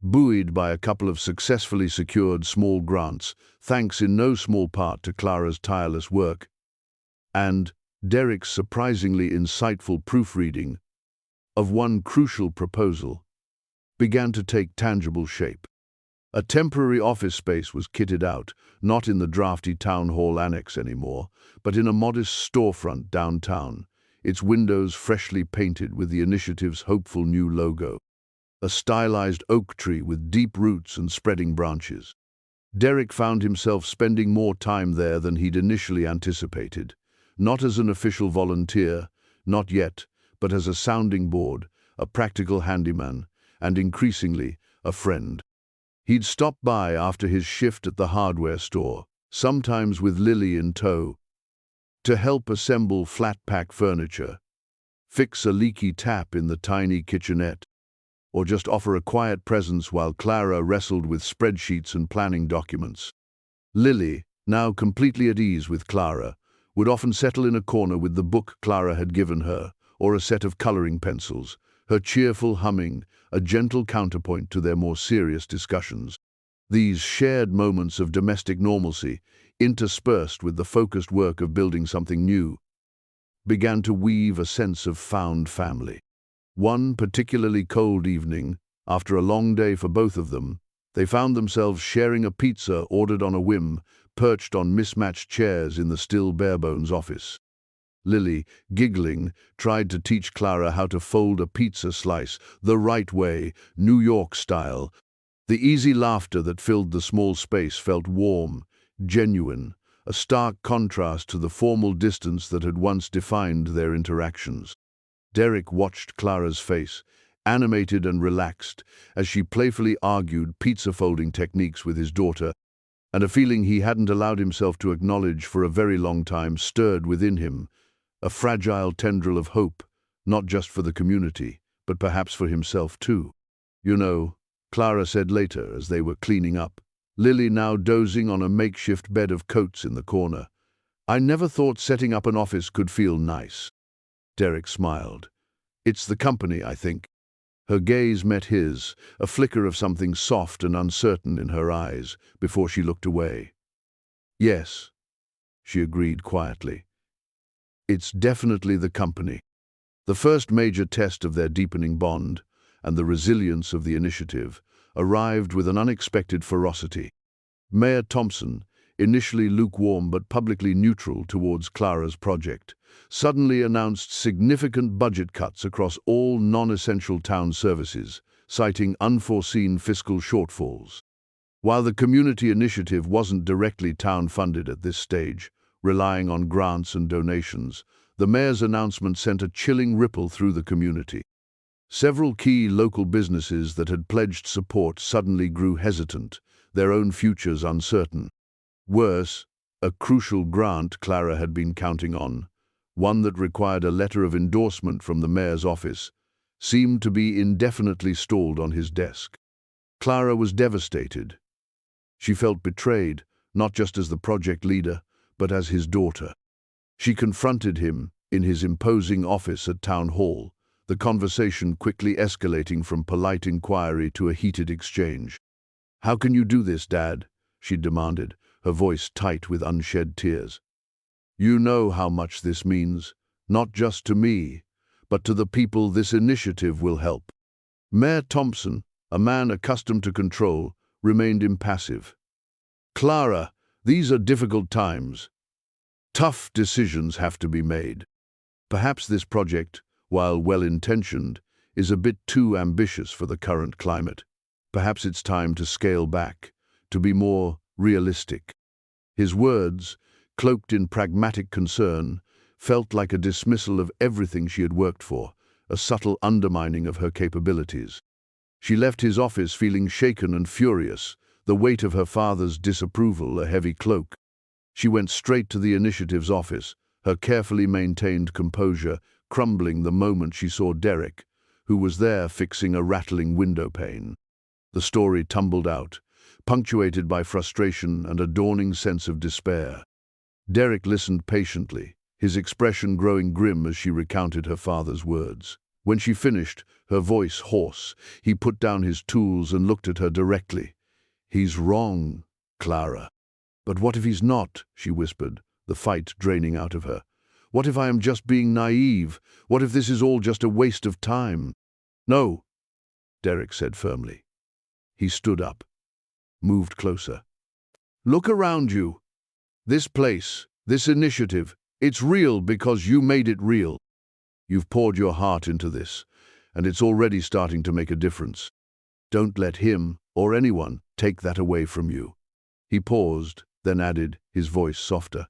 buoyed by a couple of successfully secured small grants, thanks in no small part to Clara's tireless work, and Derek's surprisingly insightful proofreading of one crucial proposal, began to take tangible shape. A temporary office space was kitted out, not in the drafty town hall annex anymore, but in a modest storefront downtown, its windows freshly painted with the initiative's hopeful new logo. A stylized oak tree with deep roots and spreading branches. Derek found himself spending more time there than he'd initially anticipated, not as an official volunteer, not yet, but as a sounding board, a practical handyman, and increasingly, a friend. He'd stop by after his shift at the hardware store, sometimes with Lily in tow, to help assemble flat-pack furniture, fix a leaky tap in the tiny kitchenette, or just offer a quiet presence while Clara wrestled with spreadsheets and planning documents. Lily, now completely at ease with Clara, would often settle in a corner with the book Clara had given her, or a set of coloring pencils, her cheerful humming, a gentle counterpoint to their more serious discussions. These shared moments of domestic normalcy, interspersed with the focused work of building something new, began to weave a sense of found family. One particularly cold evening, after a long day for both of them, they found themselves sharing a pizza ordered on a whim, perched on mismatched chairs in the still barebones office. Lily, giggling, tried to teach Clara how to fold a pizza slice the right way, New York style. The easy laughter that filled the small space felt warm, genuine, a stark contrast to the formal distance that had once defined their interactions. Derek watched Clara's face, animated and relaxed, as she playfully argued pizza-folding techniques with his daughter, and a feeling he hadn't allowed himself to acknowledge for a very long time stirred within him, a fragile tendril of hope, not just for the community, but perhaps for himself too. "You know," Clara said later as they were cleaning up, Lily now dozing on a makeshift bed of coats in the corner, "I never thought setting up an office could feel nice." Derek smiled. "It's the company, I think." Her gaze met his, a flicker of something soft and uncertain in her eyes, before she looked away. "Yes," she agreed quietly. "It's definitely the company." The first major test of their deepening bond, and the resilience of the initiative, arrived with an unexpected ferocity. Mayor Thompson, initially lukewarm but publicly neutral towards Clara's project, suddenly announced significant budget cuts across all non-essential town services, citing unforeseen fiscal shortfalls. While the community initiative wasn't directly town-funded at this stage, relying on grants and donations, the mayor's announcement sent a chilling ripple through the community. Several key local businesses that had pledged support suddenly grew hesitant, their own futures uncertain. Worse, a crucial grant Clara had been counting on, one that required a letter of endorsement from the mayor's office, seemed to be indefinitely stalled on his desk. Clara was devastated. She felt betrayed, not just as the project leader, but as his daughter. She confronted him in his imposing office at Town Hall, the conversation quickly escalating from polite inquiry to a heated exchange. "How can you do this, Dad?" she demanded, her voice tight with unshed tears. "You know how much this means, not just to me, but to the people this initiative will help." Mayor Thompson, a man accustomed to control, remained impassive. "Clara, these are difficult times. Tough decisions have to be made. Perhaps this project, while well-intentioned, is a bit too ambitious for the current climate. Perhaps it's time to scale back, to be more realistic." His words, cloaked in pragmatic concern, felt like a dismissal of everything she had worked for, a subtle undermining of her capabilities. She left his office feeling shaken and furious, the weight of her father's disapproval a heavy cloak. She went straight to the initiative's office, her carefully maintained composure crumbling the moment she saw Derek, who was there fixing a rattling window pane. The story tumbled out, punctuated by frustration and a dawning sense of despair. Derek listened patiently, his expression growing grim as she recounted her father's words. When she finished, her voice hoarse, he put down his tools and looked at her directly. "He's wrong, Clara." "But what if he's not?" she whispered, the fight draining out of her. "What if I am just being naive? What if this is all just a waste of time?" "No," Derek said firmly. He stood up, moved closer. "Look around you. This place, this initiative, it's real because you made it real. You've poured your heart into this, and it's already starting to make a difference. Don't let him, or anyone, take that away from you." He paused, then added, his voice softer.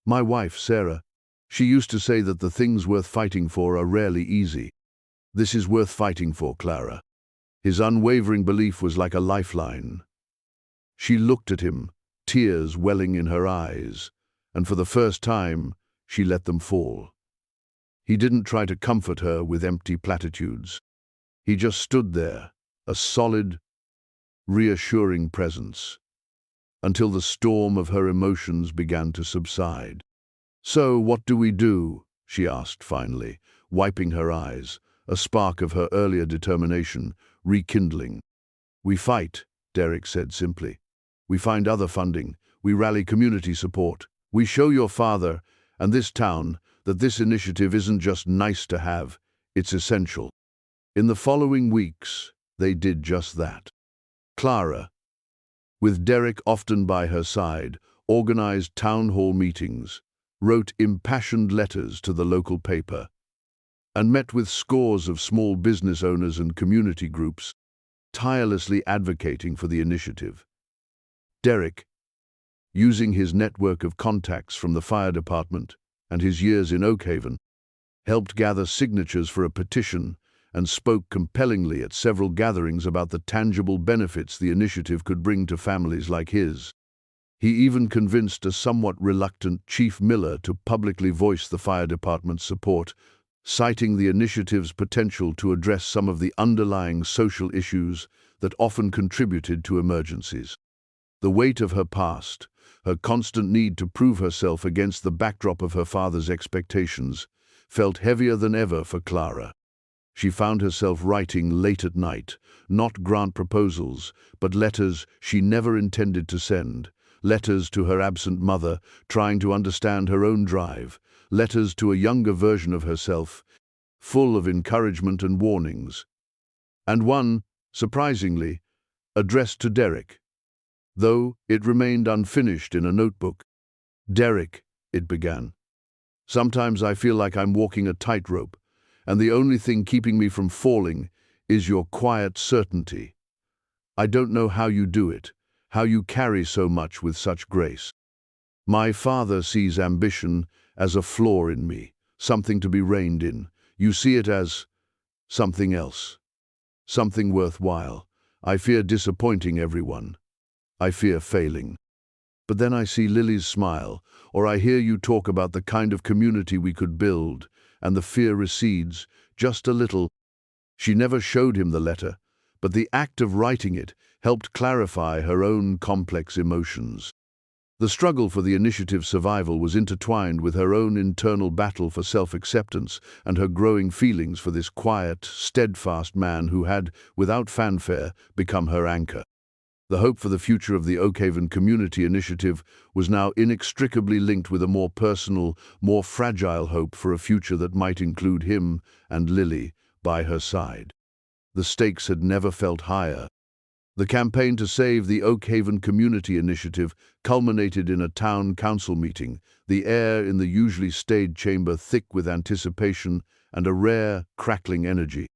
"My wife, Sarah, she used to say that the things worth fighting for are rarely easy. This is worth fighting for, Clara." His unwavering belief was like a lifeline. She looked at him, tears welling in her eyes, and for the first time, she let them fall. He didn't try to comfort her with empty platitudes. He just stood there, a solid, reassuring presence, until the storm of her emotions began to subside. "So, what do we do?" she asked finally, wiping her eyes, a spark of her earlier determination rekindling. "We fight," Derek said simply. "We find other funding. We rally community support. We show your father and this town that this initiative isn't just nice to have, it's essential." In the following weeks, they did just that. Clara, with Derek often by her side, organized town hall meetings, wrote impassioned letters to the local paper, and met with scores of small business owners and community groups, tirelessly advocating for the initiative. Derek, using his network of contacts from the fire department and his years in Oakhaven, helped gather signatures for a petition and spoke compellingly at several gatherings about the tangible benefits the initiative could bring to families like his. He even convinced a somewhat reluctant Chief Miller to publicly voice the fire department's support, citing the initiative's potential to address some of the underlying social issues that often contributed to emergencies. The weight of her past, her constant need to prove herself against the backdrop of her father's expectations, felt heavier than ever for Clara. She found herself writing late at night, not grant proposals, but letters she never intended to send, letters to her absent mother, trying to understand her own drive, letters to a younger version of herself, full of encouragement and warnings. And one, surprisingly, addressed to Derek, though it remained unfinished in a notebook. "Derek," it began, "sometimes I feel like I'm walking a tightrope, and the only thing keeping me from falling is your quiet certainty. I don't know how you do it, how you carry so much with such grace. My father sees ambition as a flaw in me, something to be reined in. You see it as something else, something worthwhile. I fear disappointing everyone. I fear failing. But then I see Lily's smile, or I hear you talk about the kind of community we could build, and the fear recedes, just a little." She never showed him the letter, but the act of writing it helped clarify her own complex emotions. The struggle for the initiative's survival was intertwined with her own internal battle for self-acceptance and her growing feelings for this quiet, steadfast man who had, without fanfare, become her anchor. The hope for the future of the Oakhaven Community Initiative was now inextricably linked with a more personal, more fragile hope for a future that might include him and Lily by her side. The stakes had never felt higher. The campaign to save the Oakhaven Community Initiative culminated in a town council meeting, the air in the usually staid chamber thick with anticipation and a rare, crackling energy.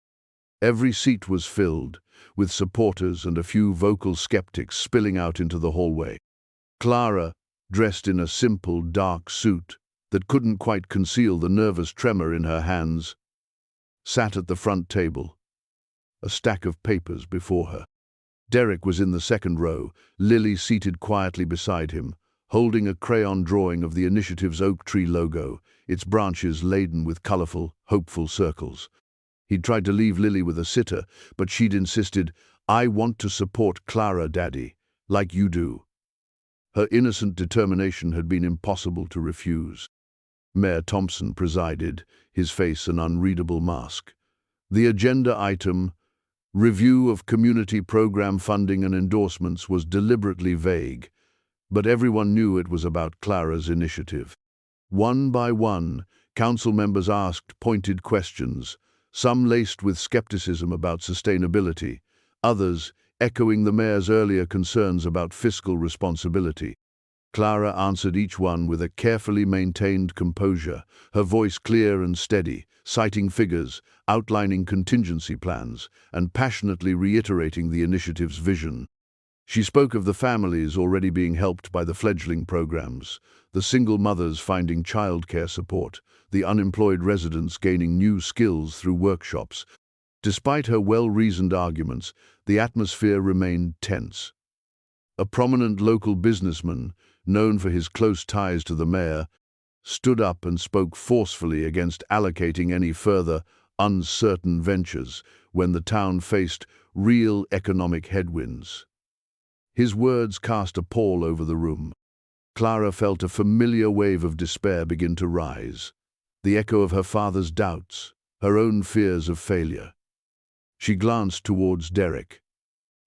Every seat was filled, with supporters and a few vocal skeptics spilling out into the hallway. Clara, dressed in a simple, dark suit that couldn't quite conceal the nervous tremor in her hands, sat at the front table, a stack of papers before her. Derek was in the second row, Lily seated quietly beside him, holding a crayon drawing of the initiative's oak tree logo, its branches laden with colorful, hopeful circles. He'd tried to leave Lily with a sitter, but she'd insisted, "I want to support Clara, Daddy, like you do." Her innocent determination had been impossible to refuse. Mayor Thompson presided, his face an unreadable mask. The agenda item, review of community program funding and endorsements, was deliberately vague, but everyone knew it was about Clara's initiative. One by one, council members asked pointed questions, some laced with skepticism about sustainability, others echoing the mayor's earlier concerns about fiscal responsibility. Clara answered each one with a carefully maintained composure, her voice clear and steady, citing figures, outlining contingency plans, and passionately reiterating the initiative's vision. She spoke of the families already being helped by the fledgling programs, the single mothers finding childcare support, the unemployed residents gaining new skills through workshops. Despite her well-reasoned arguments, the atmosphere remained tense. A prominent local businessman, known for his close ties to the mayor, stood up and spoke forcefully against allocating any further uncertain ventures when the town faced real economic headwinds. His words cast a pall over the room. Clara felt a familiar wave of despair begin to rise, the echo of her father's doubts, her own fears of failure. She glanced towards Derek.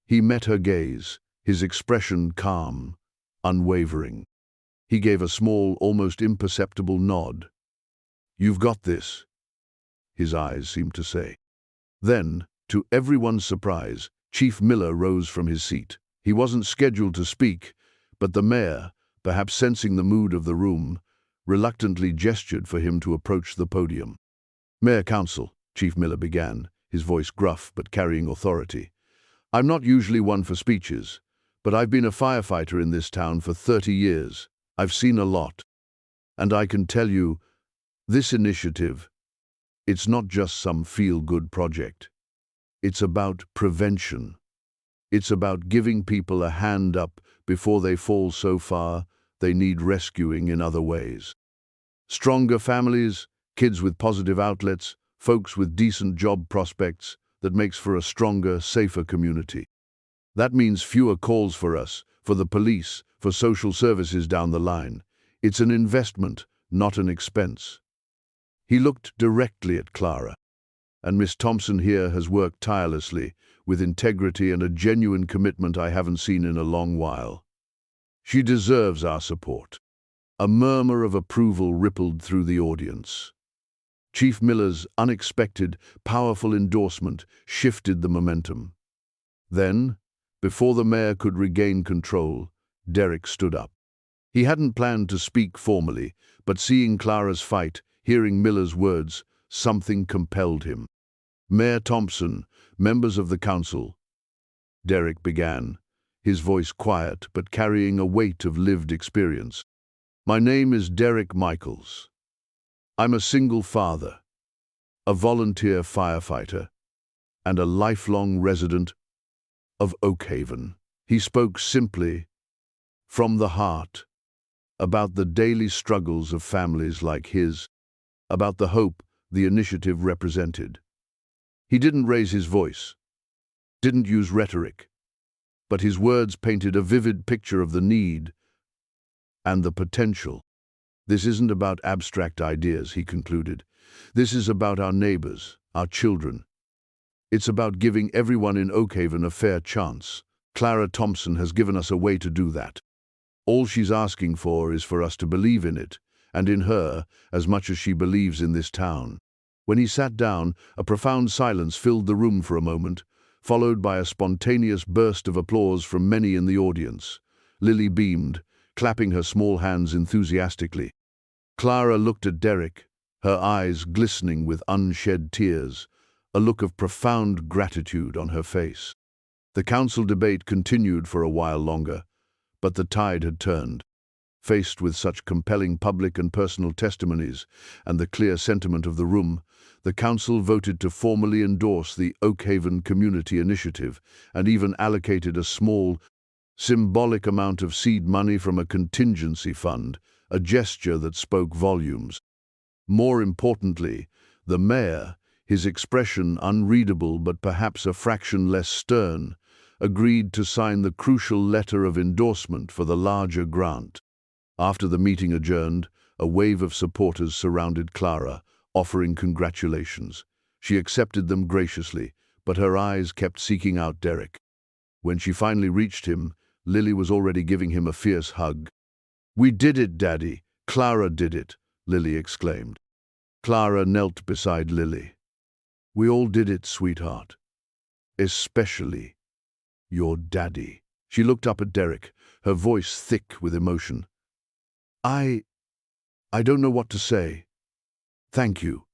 He met her gaze, his expression calm, unwavering. He gave a small, almost imperceptible nod. "You've got this," his eyes seemed to say. Then, to everyone's surprise, Chief Miller rose from his seat. He wasn't scheduled to speak, but the mayor, perhaps sensing the mood of the room, reluctantly gestured for him to approach the podium. "Mayor Council," Chief Miller began, his voice gruff but carrying authority. "I'm not usually one for speeches, but I've been a firefighter in this town for 30 years. I've seen a lot. And I can tell you, this initiative, it's not just some feel-good project. It's about prevention. It's about giving people a hand up before they fall so far they need rescuing in other ways. Stronger families, kids with positive outlets, folks with decent job prospects, that makes for a stronger, safer community. That means fewer calls for us, for the police, for social services down the line. It's an investment, not an expense." He looked directly at Clara. "And Miss Thompson here has worked tirelessly, with integrity and a genuine commitment I haven't seen in a long while. She deserves our support." A murmur of approval rippled through the audience. Chief Miller's unexpected, powerful endorsement shifted the momentum. Then, before the mayor could regain control, Derek stood up. He hadn't planned to speak formally, but seeing Clara's fight, hearing Miller's words, something compelled him. "Mayor Thompson, members of the council," Derek began, his voice quiet but carrying a weight of lived experience. "My name is Derek Michaels. I'm a single father, a volunteer firefighter, and a lifelong resident of Oakhaven." He spoke simply, from the heart, about the daily struggles of families like his, about the hope the initiative represented. He didn't raise his voice, didn't use rhetoric, but his words painted a vivid picture of the need and the potential. "This isn't about abstract ideas," he concluded. "This is about our neighbors, our children. It's about giving everyone in Oakhaven a fair chance. Clara Thompson has given us a way to do that. All she's asking for is for us to believe in it, and in her, as much as she believes in this town." When he sat down, a profound silence filled the room for a moment, followed by a spontaneous burst of applause from many in the audience. Lily beamed, clapping her small hands enthusiastically. Clara looked at Derek, her eyes glistening with unshed tears. a look of profound gratitude on her face. The council debate continued for a while longer, but the tide had turned. Faced with such compelling public and personal testimonies and the clear sentiment of the room, the council voted to formally endorse the Oakhaven Community Initiative and even allocated a small, symbolic amount of seed money from a contingency fund, a gesture that spoke volumes. More importantly, the mayor, his expression unreadable but perhaps a fraction less stern, agreed to sign the crucial letter of endorsement for the larger grant. After the meeting adjourned, a wave of supporters surrounded Clara, offering congratulations. She accepted them graciously, but her eyes kept seeking out Derek. When she finally reached him, Lily was already giving him a fierce hug. "We did it, Daddy! Clara did it!" Lily exclaimed. Clara knelt beside Lily. "We all did it, sweetheart. Especially your daddy." She looked up at Derek, her voice thick with emotion. I don't know what to say. Thank you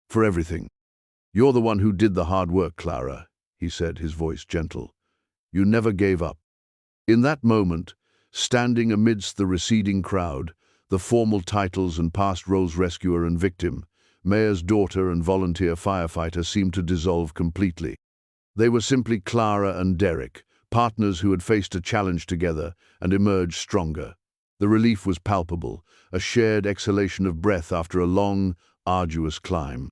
for everything. "You're the one who did the hard work, Clara," he said, his voice gentle. "You never gave up." In that moment, standing amidst the receding crowd, the formal titles and past roles rescuer and victim, mayor's daughter and volunteer firefighter seemed to dissolve completely. They were simply Clara and Derek, partners who had faced a challenge together and emerged stronger. The relief was palpable, a shared exhalation of breath after a long, arduous climb.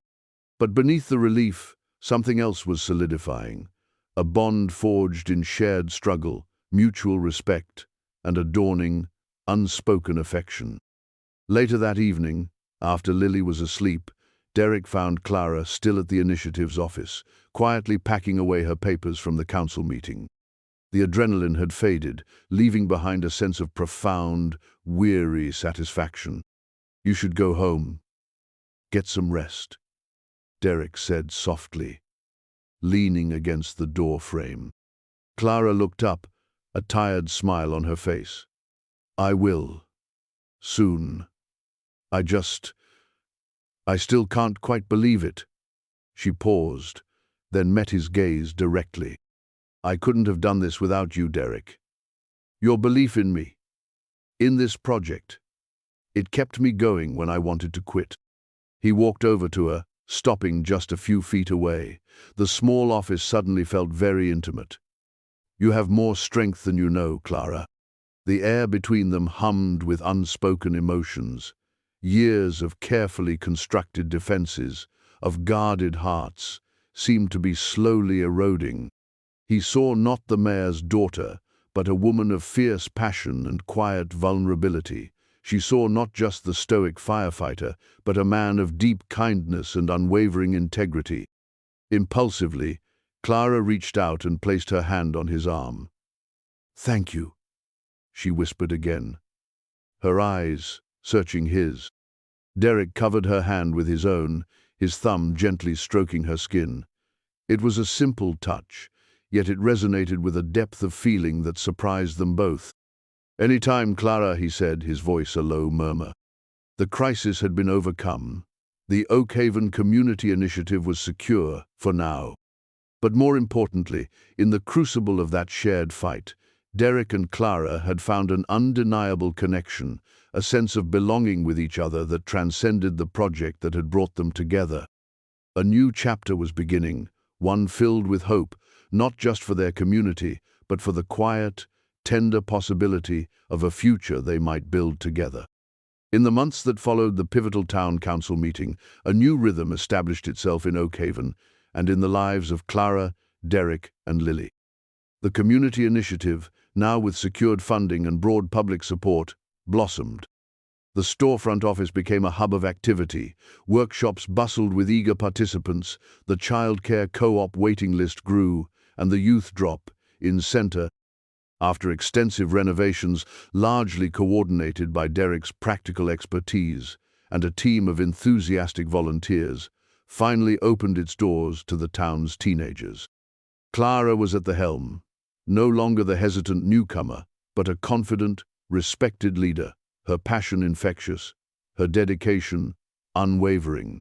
But beneath the relief, something else was solidifying, a bond forged in shared struggle, mutual respect, and a dawning, unspoken affection. Later that evening, after Lily was asleep, Derek found Clara still at the initiative's office, quietly packing away her papers from the council meeting. The adrenaline had faded, leaving behind a sense of profound, weary satisfaction. "You should go home. Get some rest," Derek said softly, leaning against the door frame. Clara looked up, a tired smile on her face. "I will. Soon. I still can't quite believe it." She paused, then met his gaze directly. "I couldn't have done this without you, Derek. Your belief in me, in this project, it kept me going when I wanted to quit." He walked over to her, stopping just a few feet away. The small office suddenly felt very intimate. "You have more strength than you know, Clara." The air between them hummed with unspoken emotions. Years of carefully constructed defenses, of guarded hearts, seemed to be slowly eroding. He saw not the mayor's daughter, but a woman of fierce passion and quiet vulnerability. She saw not just the stoic firefighter, but a man of deep kindness and unwavering integrity. Impulsively, Clara reached out and placed her hand on his arm. "Thank you," she whispered again, her eyes searching his. Derek covered her hand with his own, his thumb gently stroking her skin. It was a simple touch, yet it resonated with a depth of feeling that surprised them both. "Any time, Clara," he said, his voice a low murmur. The crisis had been overcome. The Oakhaven Community Initiative was secure, for now. But more importantly, in the crucible of that shared fight, Derek and Clara had found an undeniable connection, a sense of belonging with each other that transcended the project that had brought them together. A new chapter was beginning, one filled with hope, not just for their community, but for the quiet, tender possibility of a future they might build together. In the months that followed the pivotal town council meeting, a new rhythm established itself in Oakhaven and in the lives of Clara, Derek, and Lily. The community initiative, now with secured funding and broad public support, blossomed. The storefront office became a hub of activity. Workshops bustled with eager participants, the childcare co-op waiting list grew, and the youth drop in center. After extensive renovations, largely coordinated by Derek's practical expertise and a team of enthusiastic volunteers, finally opened its doors to the town's teenagers. Clara was at the helm, no longer the hesitant newcomer, but a confident, respected leader, her passion infectious, her dedication unwavering.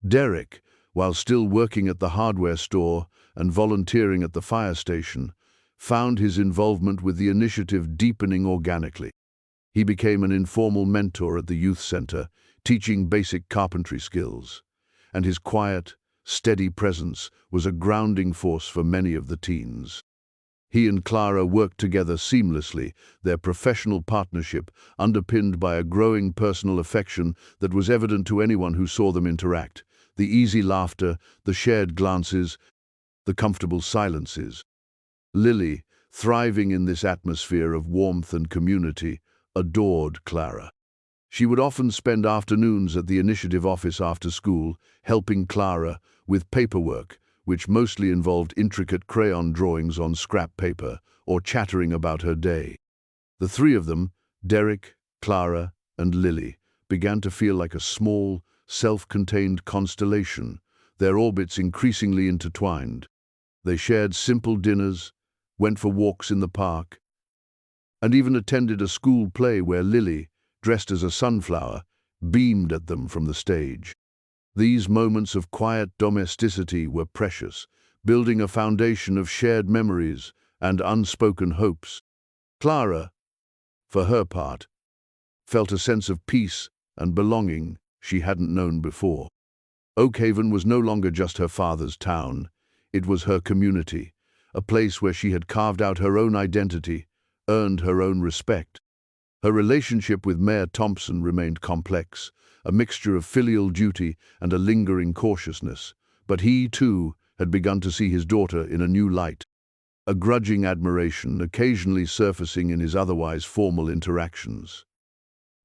Derek, while still working at the hardware store and volunteering at the fire station, found his involvement with the initiative deepening organically. He became an informal mentor at the youth center, teaching basic carpentry skills, and his quiet, steady presence was a grounding force for many of the teens. He and Clara worked together seamlessly, their professional partnership underpinned by a growing personal affection that was evident to anyone who saw them interact. The easy laughter, the shared glances, the comfortable silences. Lily, thriving in this atmosphere of warmth and community, adored Clara. She would often spend afternoons at the initiative office after school, helping Clara with paperwork, which mostly involved intricate crayon drawings on scrap paper, or chattering about her day. The three of them, Derek, Clara, and Lily, began to feel like a small, self-contained constellation, their orbits increasingly intertwined. They shared simple dinners, went for walks in the park, and even attended a school play where Lily, dressed as a sunflower, beamed at them from the stage. These moments of quiet domesticity were precious, building a foundation of shared memories and unspoken hopes. Clara, for her part, felt a sense of peace and belonging she hadn't known before. Oakhaven was no longer just her father's town, it was her community, a place where she had carved out her own identity, earned her own respect. Her relationship with Mayor Thompson remained complex, a mixture of filial duty and a lingering cautiousness, but he, too, had begun to see his daughter in a new light, a grudging admiration occasionally surfacing in his otherwise formal interactions.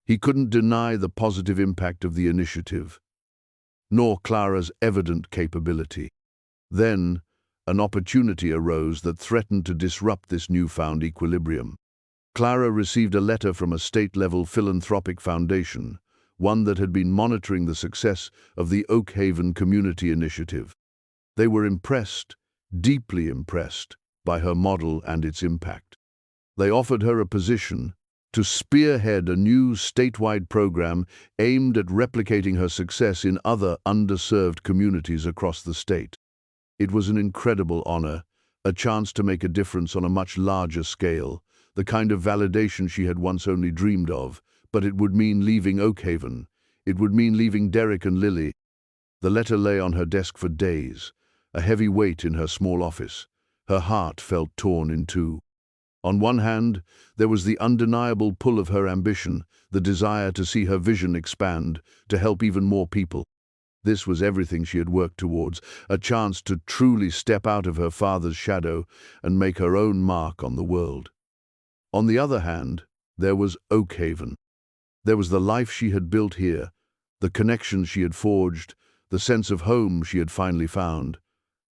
He couldn't deny the positive impact of the initiative, nor Clara's evident capability. Then, an opportunity arose that threatened to disrupt this newfound equilibrium. Clara received a letter from a state-level philanthropic foundation, one that had been monitoring the success of the Oakhaven Community Initiative. They were impressed, deeply impressed, by her model and its impact. They offered her a position to spearhead a new statewide program aimed at replicating her success in other underserved communities across the state. It was an incredible honor, a chance to make a difference on a much larger scale, the kind of validation she had once only dreamed of, but it would mean leaving Oakhaven. It would mean leaving Derek and Lily. The letter lay on her desk for days, a heavy weight in her small office. Her heart felt torn in two. On one hand, there was the undeniable pull of her ambition, the desire to see her vision expand, to help even more people. This was everything she had worked towards, a chance to truly step out of her father's shadow and make her own mark on the world. On the other hand, there was Oakhaven. There was the life she had built here, the connections she had forged, the sense of home she had finally found.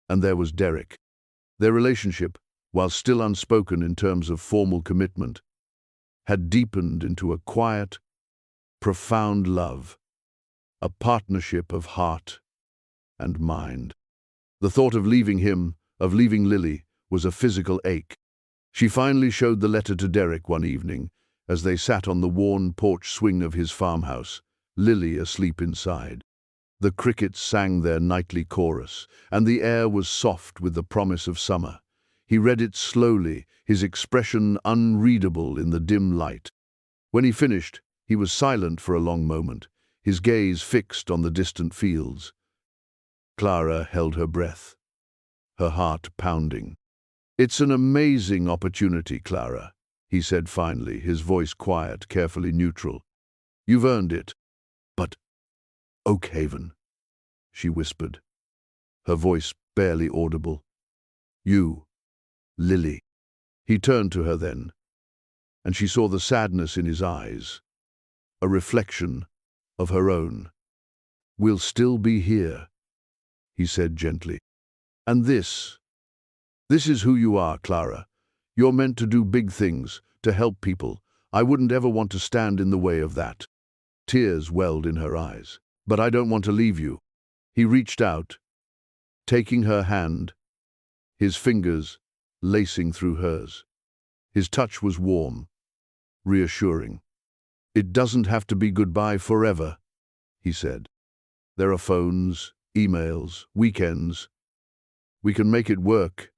And there was Derek. Their relationship, while still unspoken in terms of formal commitment, had deepened into a quiet, profound love, a partnership of heart and mind. The thought of leaving him, of leaving Lily, was a physical ache. She finally showed the letter to Derek one evening, as they sat on the worn porch swing of his farmhouse, Lily asleep inside. The crickets sang their nightly chorus, and the air was soft with the promise of summer. He read it slowly, his expression unreadable in the dim light. When he finished, he was silent for a long moment, his gaze fixed on the distant fields. Clara held her breath, her heart pounding. "It's an amazing opportunity, Clara," he said finally, his voice quiet, carefully neutral. "You've earned it." "But Oakhaven," she whispered, her voice barely audible. "You, Lily." He turned to her then, and she saw the sadness in his eyes, a reflection of her own. "We'll still be here," he said gently. "And this is who you are, Clara. You're meant to do big things, to help people. I wouldn't ever want to stand in the way of that." Tears welled in her eyes. "But I don't want to leave you." He reached out, taking her hand, his fingers lacing through hers. His touch was warm, reassuring. "It doesn't have to be goodbye forever," he said. "There are phones, emails, weekends. We can make it work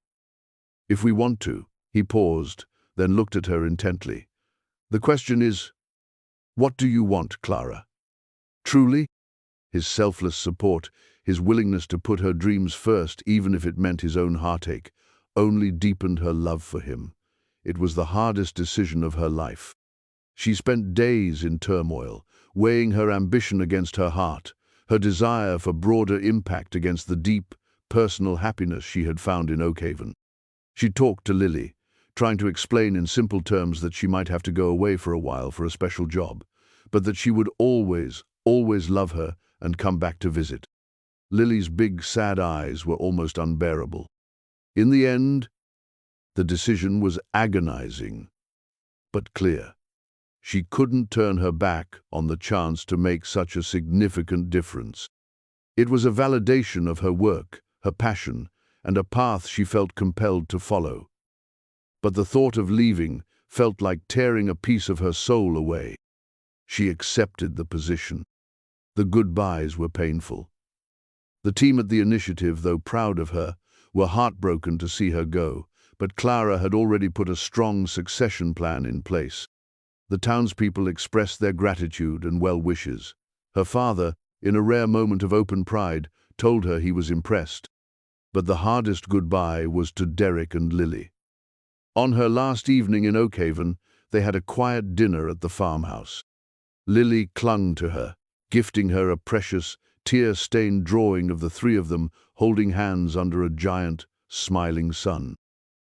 if we want to." He paused, then looked at her intently. "The question is, what do you want, Clara? Truly?" His selfless support, his willingness to put her dreams first, even if it meant his own heartache, only deepened her love for him. It was the hardest decision of her life. She spent days in turmoil, weighing her ambition against her heart, her desire for broader impact against the deep, personal happiness she had found in Oakhaven. She talked to Lily, trying to explain in simple terms that she might have to go away for a while for a special job, but that she would always, always love her and come back to visit. Lily's big, sad eyes were almost unbearable. In the end, the decision was agonizing, but clear. She couldn't turn her back on the chance to make such a significant difference. It was a validation of her work, her passion, and a path she felt compelled to follow. But the thought of leaving felt like tearing a piece of her soul away. She accepted the position. The goodbyes were painful. The team at the initiative, though proud of her, were heartbroken to see her go, but Clara had already put a strong succession plan in place. The townspeople expressed their gratitude and well wishes. Her father, in a rare moment of open pride, told her he was impressed. But the hardest goodbye was to Derek and Lily. On her last evening in Oakhaven, they had a quiet dinner at the farmhouse. Lily clung to her, gifting her a precious, tear-stained drawing of the three of them holding hands under a giant, smiling sun.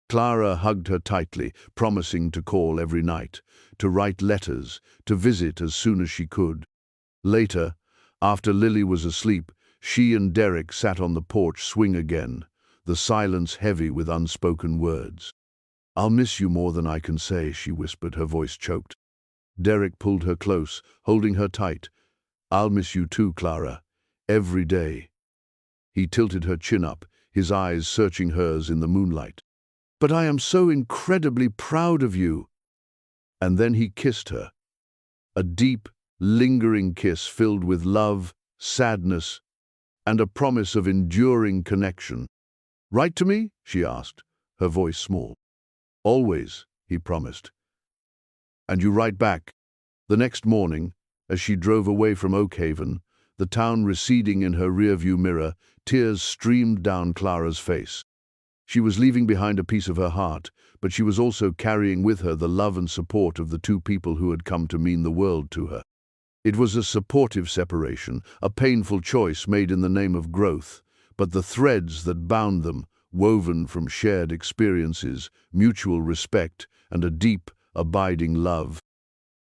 Clara hugged her tightly, promising to call every night, to write letters, to visit as soon as she could. Later, after Lily was asleep, she and Derek sat on the porch swing again, the silence heavy with unspoken words. "I'll miss you more than I can say," she whispered, her voice choked. Derek pulled her close, holding her tight. "I'll miss you too, Clara. Every day." He tilted her chin up, his eyes searching hers in the moonlight. "But I am so incredibly proud of you." And then he kissed her. A deep, lingering kiss filled with love, sadness, and a promise of enduring connection. "Write to me?" she asked, her voice small. "Always," he promised. "And you write back." The next morning, as she drove away from Oakhaven, the town receding in her rearview mirror, tears streamed down Clara's face. She was leaving behind a piece of her heart, but she was also carrying with her the love and support of the two people who had come to mean the world to her. It was a supportive separation, a painful choice made in the name of growth, but the threads that bound them, woven from shared experiences, mutual respect, and a deep, abiding love,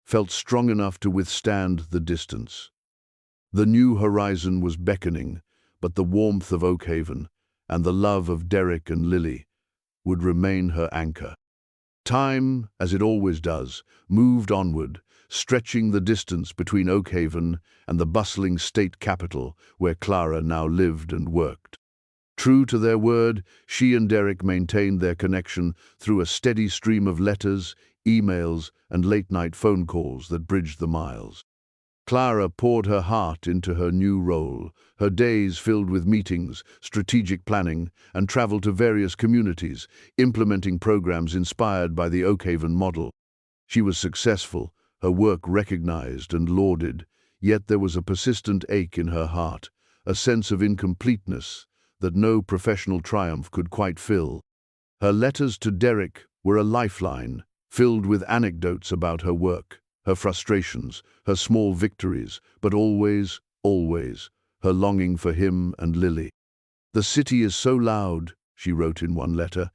felt strong enough to withstand the distance. The new horizon was beckoning, but the warmth of Oakhaven and the love of Derek and Lily would remain her anchor. Time, as it always does, moved onward, stretching the distance between Oakhaven and the bustling state capital where Clara now lived and worked. True to their word, she and Derek maintained their connection through a steady stream of letters, emails, and late-night phone calls that bridged the miles. Clara poured her heart into her new role, her days filled with meetings, strategic planning, and travel to various communities, implementing programs inspired by the Oakhaven model. She was successful, her work recognized and lauded, yet there was a persistent ache in her heart, a sense of incompleteness that no professional triumph could quite fill. Her letters to Derek were a lifeline, filled with anecdotes about her work, her frustrations, her small victories, but always, always, her longing for him and Lily. "The city is so loud," she wrote in one letter,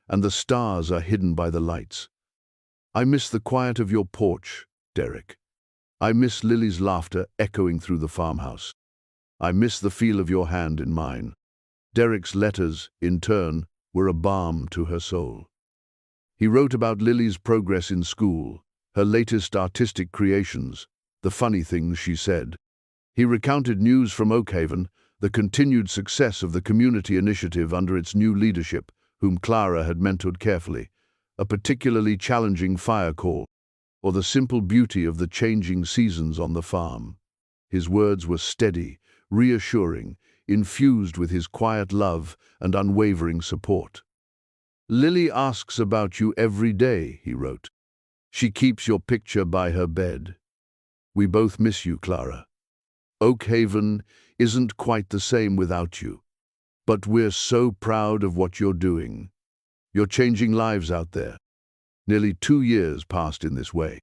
"and the stars are hidden by the lights. I miss the quiet of your porch, Derek. I miss Lily's laughter echoing through the farmhouse. I miss the feel of your hand in mine." Derek's letters, in turn, were a balm to her soul. He wrote about Lily's progress in school, her latest artistic creations, the funny things she said. He recounted news from Oakhaven, the continued success of the community initiative under its new leadership, whom Clara had mentored carefully, a particularly challenging fire call, or the simple beauty of the changing seasons on the farm. His words were steady, reassuring, infused with his quiet love and unwavering support. "Lily asks about you every day," he wrote. "She keeps your picture by her bed. We both miss you, Clara. Oak Haven isn't quite the same without you, but we're so proud of what you're doing. You're changing lives out there." Nearly 2 years passed in this way.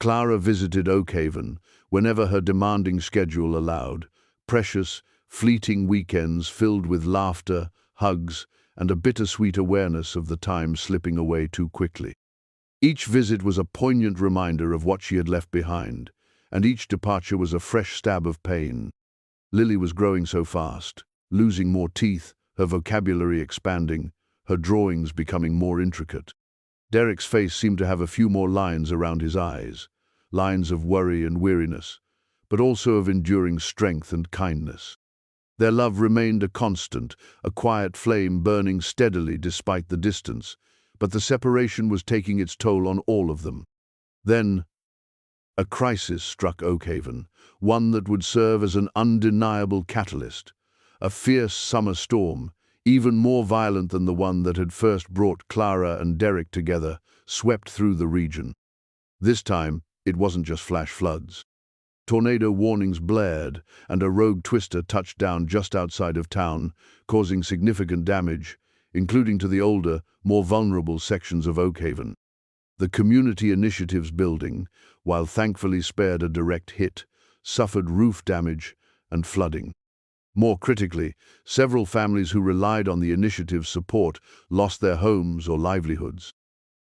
Clara visited Oak Haven whenever her demanding schedule allowed, precious, fleeting weekends filled with laughter, hugs, and a bittersweet awareness of the time slipping away too quickly. Each visit was a poignant reminder of what she had left behind, and each departure was a fresh stab of pain. Lily was growing so fast, losing more teeth, her vocabulary expanding, her drawings becoming more intricate. Derek's face seemed to have a few more lines around his eyes, lines of worry and weariness, but also of enduring strength and kindness. Their love remained a constant, a quiet flame burning steadily despite the distance, but the separation was taking its toll on all of them. Then, a crisis struck Oak Haven, one that would serve as an undeniable catalyst. A fierce summer storm, even more violent than the one that had first brought Clara and Derek together, swept through the region. This time, it wasn't just flash floods. Tornado warnings blared, and a rogue twister touched down just outside of town, causing significant damage, including to the older, more vulnerable sections of Oak Haven. The Community Initiatives building, while thankfully spared a direct hit, suffered roof damage and flooding. More critically, several families who relied on the initiative's support lost their homes or livelihoods.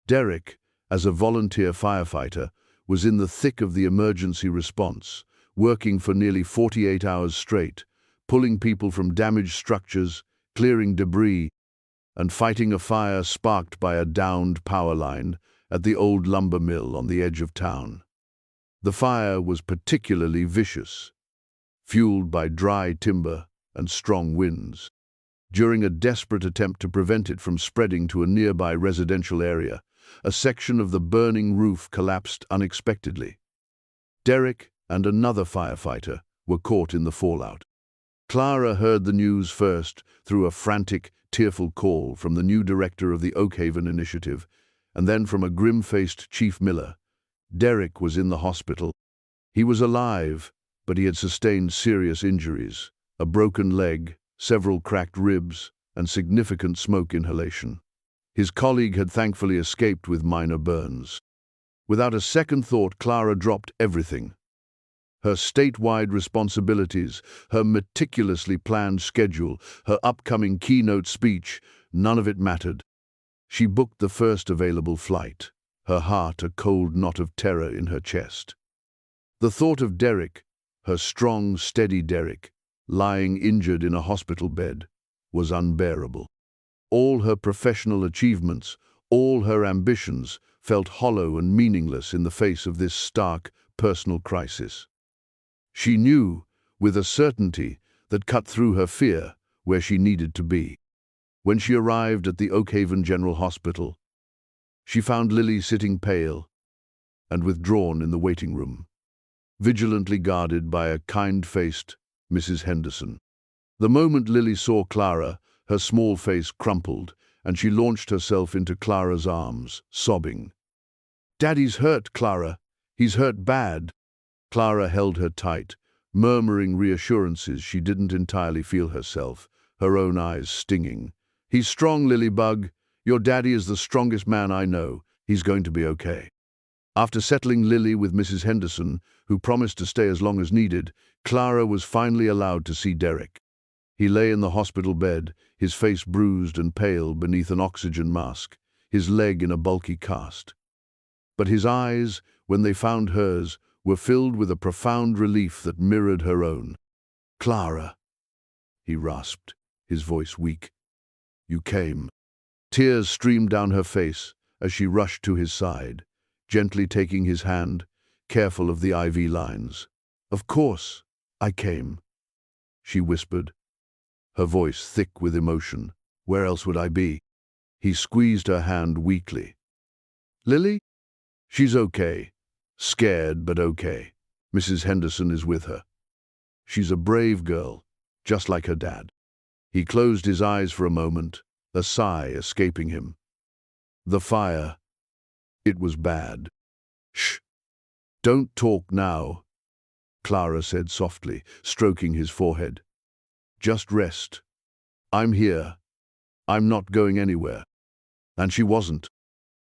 Derek, as a volunteer firefighter, was in the thick of the emergency response, working for nearly 48 hours straight, pulling people from damaged structures, clearing debris, and fighting a fire sparked by a downed power line at the old lumber mill on the edge of town. The fire was particularly vicious, fueled by dry timber and strong winds. During a desperate attempt to prevent it from spreading to a nearby residential area, a section of the burning roof collapsed unexpectedly. Derek and another firefighter were caught in the fallout. Clara heard the news first through a frantic, tearful call from the new director of the Oak Haven initiative, and then from a grim-faced Chief Miller. Derek was in the hospital. He was alive, but he had sustained serious injuries, a broken leg, several cracked ribs, and significant smoke inhalation. His colleague had thankfully escaped with minor burns. Without a second thought, Clara dropped everything. Her statewide responsibilities, her meticulously planned schedule, her upcoming keynote speech, none of it mattered. She booked the first available flight, her heart a cold knot of terror in her chest. The thought of Derek, her strong, steady Derek, lying injured in a hospital bed, was unbearable. All her professional achievements, all her ambitions, felt hollow and meaningless in the face of this stark, personal crisis. She knew, with a certainty that cut through her fear, where she needed to be. When she arrived at the Oak Haven General Hospital, she found Lily sitting pale and withdrawn in the waiting room, vigilantly guarded by a kind-faced Mrs. Henderson. The moment Lily saw Clara, her small face crumpled, and she launched herself into Clara's arms, sobbing. "Daddy's hurt, Clara. He's hurt bad." Clara held her tight, murmuring reassurances she didn't entirely feel herself, her own eyes stinging. "He's strong, Lilybug. Your daddy is the strongest man I know. He's going to be okay." After settling Lily with Mrs. Henderson, who promised to stay as long as needed, Clara was finally allowed to see Derek. He lay in the hospital bed, his face bruised and pale beneath an oxygen mask, his leg in a bulky cast. But his eyes, when they found hers, were filled with a profound relief that mirrored her own. "Clara," he rasped, his voice weak. "You came." Tears streamed down her face as she rushed to his side, gently taking his hand, careful of the IV lines. "Of course, I came," she whispered, her voice thick with emotion. "Where else would I be?" He squeezed her hand weakly. "Lily? She's okay. Scared, but okay. Mrs. Henderson is with her. She's a brave girl, just like her dad. He closed his eyes for a moment, a sigh escaping him. The fire, it was bad. Shh, don't talk now, Clara said softly, stroking his forehead. Just rest. I'm here. I'm not going anywhere. And she wasn't.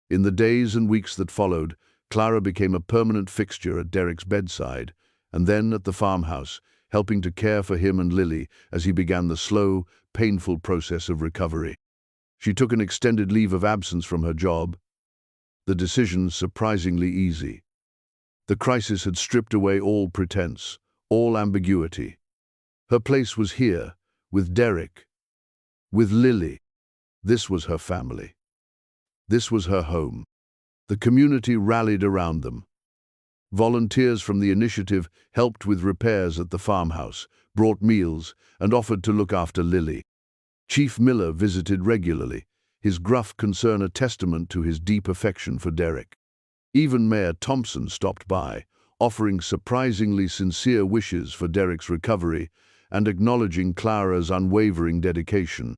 In the days and weeks that followed, Clara became a permanent fixture at Derek's bedside, and then at the farmhouse, helping to care for him and Lily as he began the slow, painful process of recovery. She took an extended leave of absence from her job, the decision surprisingly easy. The crisis had stripped away all pretense, all ambiguity. Her place was here, with Derek, with Lily. This was her family. This was her home. The community rallied around them. Volunteers from the initiative helped with repairs at the farmhouse, brought meals, and offered to look after Lily. Chief Miller visited regularly, his gruff concern a testament to his deep affection for Derek. Even Mayor Thompson stopped by, offering surprisingly sincere wishes for Derek's recovery and acknowledging Clara's unwavering dedication.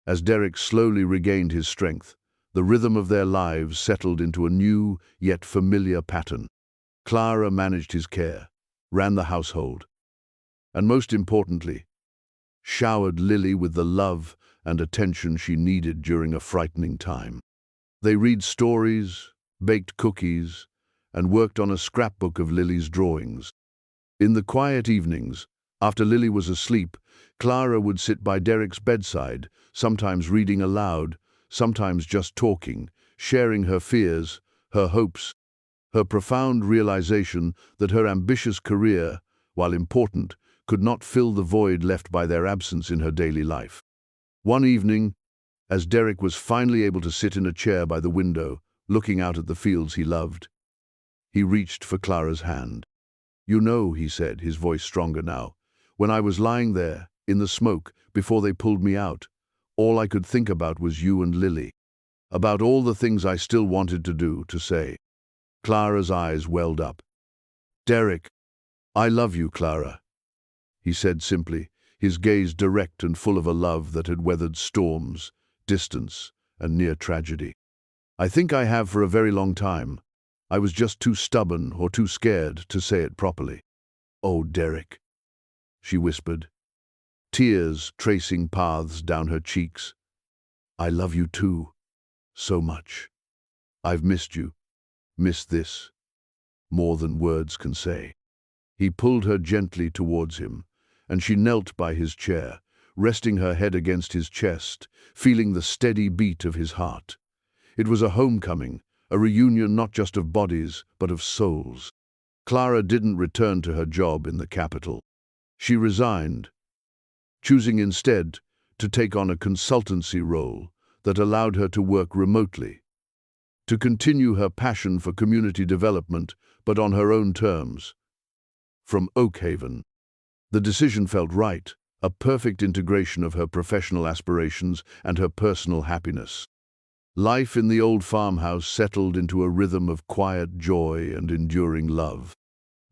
As Derek slowly regained his strength, the rhythm of their lives settled into a new, yet familiar pattern. Clara managed his care, ran the household, and most importantly, showered Lily with the love and attention she needed during a frightening time. They read stories, baked cookies, and worked on a scrapbook of Lily's drawings. In the quiet evenings, after Lily was asleep, Clara would sit by Derek's bedside, sometimes reading aloud, sometimes just talking, sharing her fears, her hopes, her profound realization that her ambitious career, while important, could not fill the void left by their absence in her daily life. One evening, as Derek was finally able to sit in a chair by the window, looking out at the fields he loved, he reached for Clara's hand. "You know," he said, his voice stronger now, "when I was lying there, in the smoke, before they pulled me out, all I could think about was you and Lily, about all the things I still wanted to do, to say." Clara's eyes welled up. "Derek, I love you, Clara," he said simply, his gaze direct and full of a love that had weathered storms, distance, and near tragedy. "I think I have for a very long time. I was just too stubborn or too scared to say it properly." "Oh, Derek," she whispered, tears tracing paths down her cheeks. "I love you too, so much. I've missed you, missed this, more than words can say." He pulled her gently towards him, and she knelt by his chair, resting her head against his chest, feeling the steady beat of his heart. It was a homecoming, a reunion not just of bodies, but of souls. Clara didn't return to her job in the capital. She resigned, choosing instead to take on a consultancy role that allowed her to work remotely, to continue her passion for community development, but on her own terms. From Oakhaven, the decision felt right, a perfect integration of her professional aspirations and her personal happiness. Life in the old farmhouse settled into a rhythm of quiet joy and enduring love.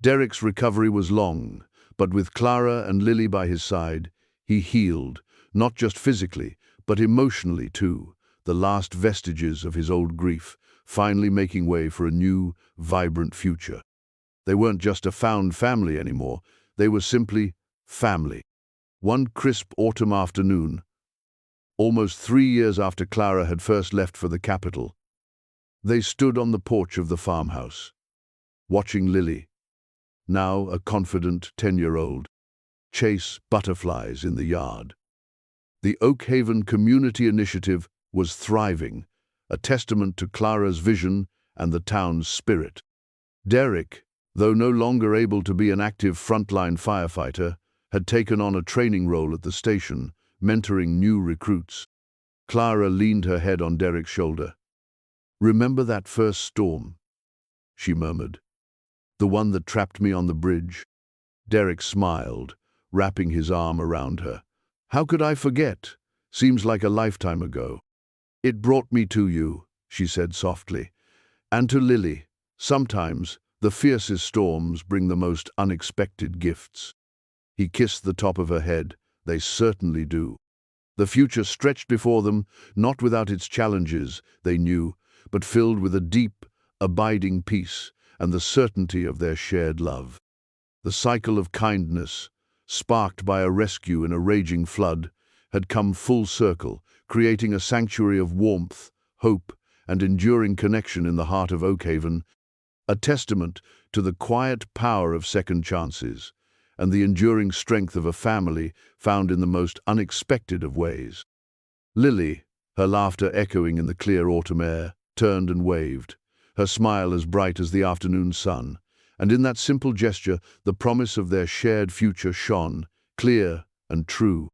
Derek's recovery was long, but with Clara and Lily by his side, he healed, not just physically, but emotionally too, the last vestiges of his old grief, finally making way for a new, vibrant future. They weren't just a found family anymore, they were simply family. One crisp autumn afternoon, almost 3 years after Clara had first left for the capital, they stood on the porch of the farmhouse, watching Lily, now a confident 10-year-old, chase butterflies in the yard. The Oakhaven Community Initiative was thriving, a testament to Clara's vision and the town's spirit. Derek, though no longer able to be an active frontline firefighter, had taken on a training role at the station, mentoring new recruits. Clara leaned her head on Derek's shoulder. "Remember that first storm?" she murmured. "The one that trapped me on the bridge?" Derek smiled, wrapping his arm around her. "How could I forget? Seems like a lifetime ago." "It brought me to you," she said softly, "and to Lily. Sometimes the fiercest storms bring the most unexpected gifts." He kissed the top of her head, They certainly do. The future stretched before them, not without its challenges, they knew, but filled with a deep, abiding peace and the certainty of their shared love. The cycle of kindness, sparked by a rescue in a raging flood, had come full circle, creating a sanctuary of warmth, hope, and enduring connection in the heart of Oakhaven, a testament to the quiet power of second chances and the enduring strength of a family found in the most unexpected of ways. Lily, her laughter echoing in the clear autumn air, turned and waved, her smile as bright as the afternoon sun, and in that simple gesture the promise of their shared future shone, clear and true.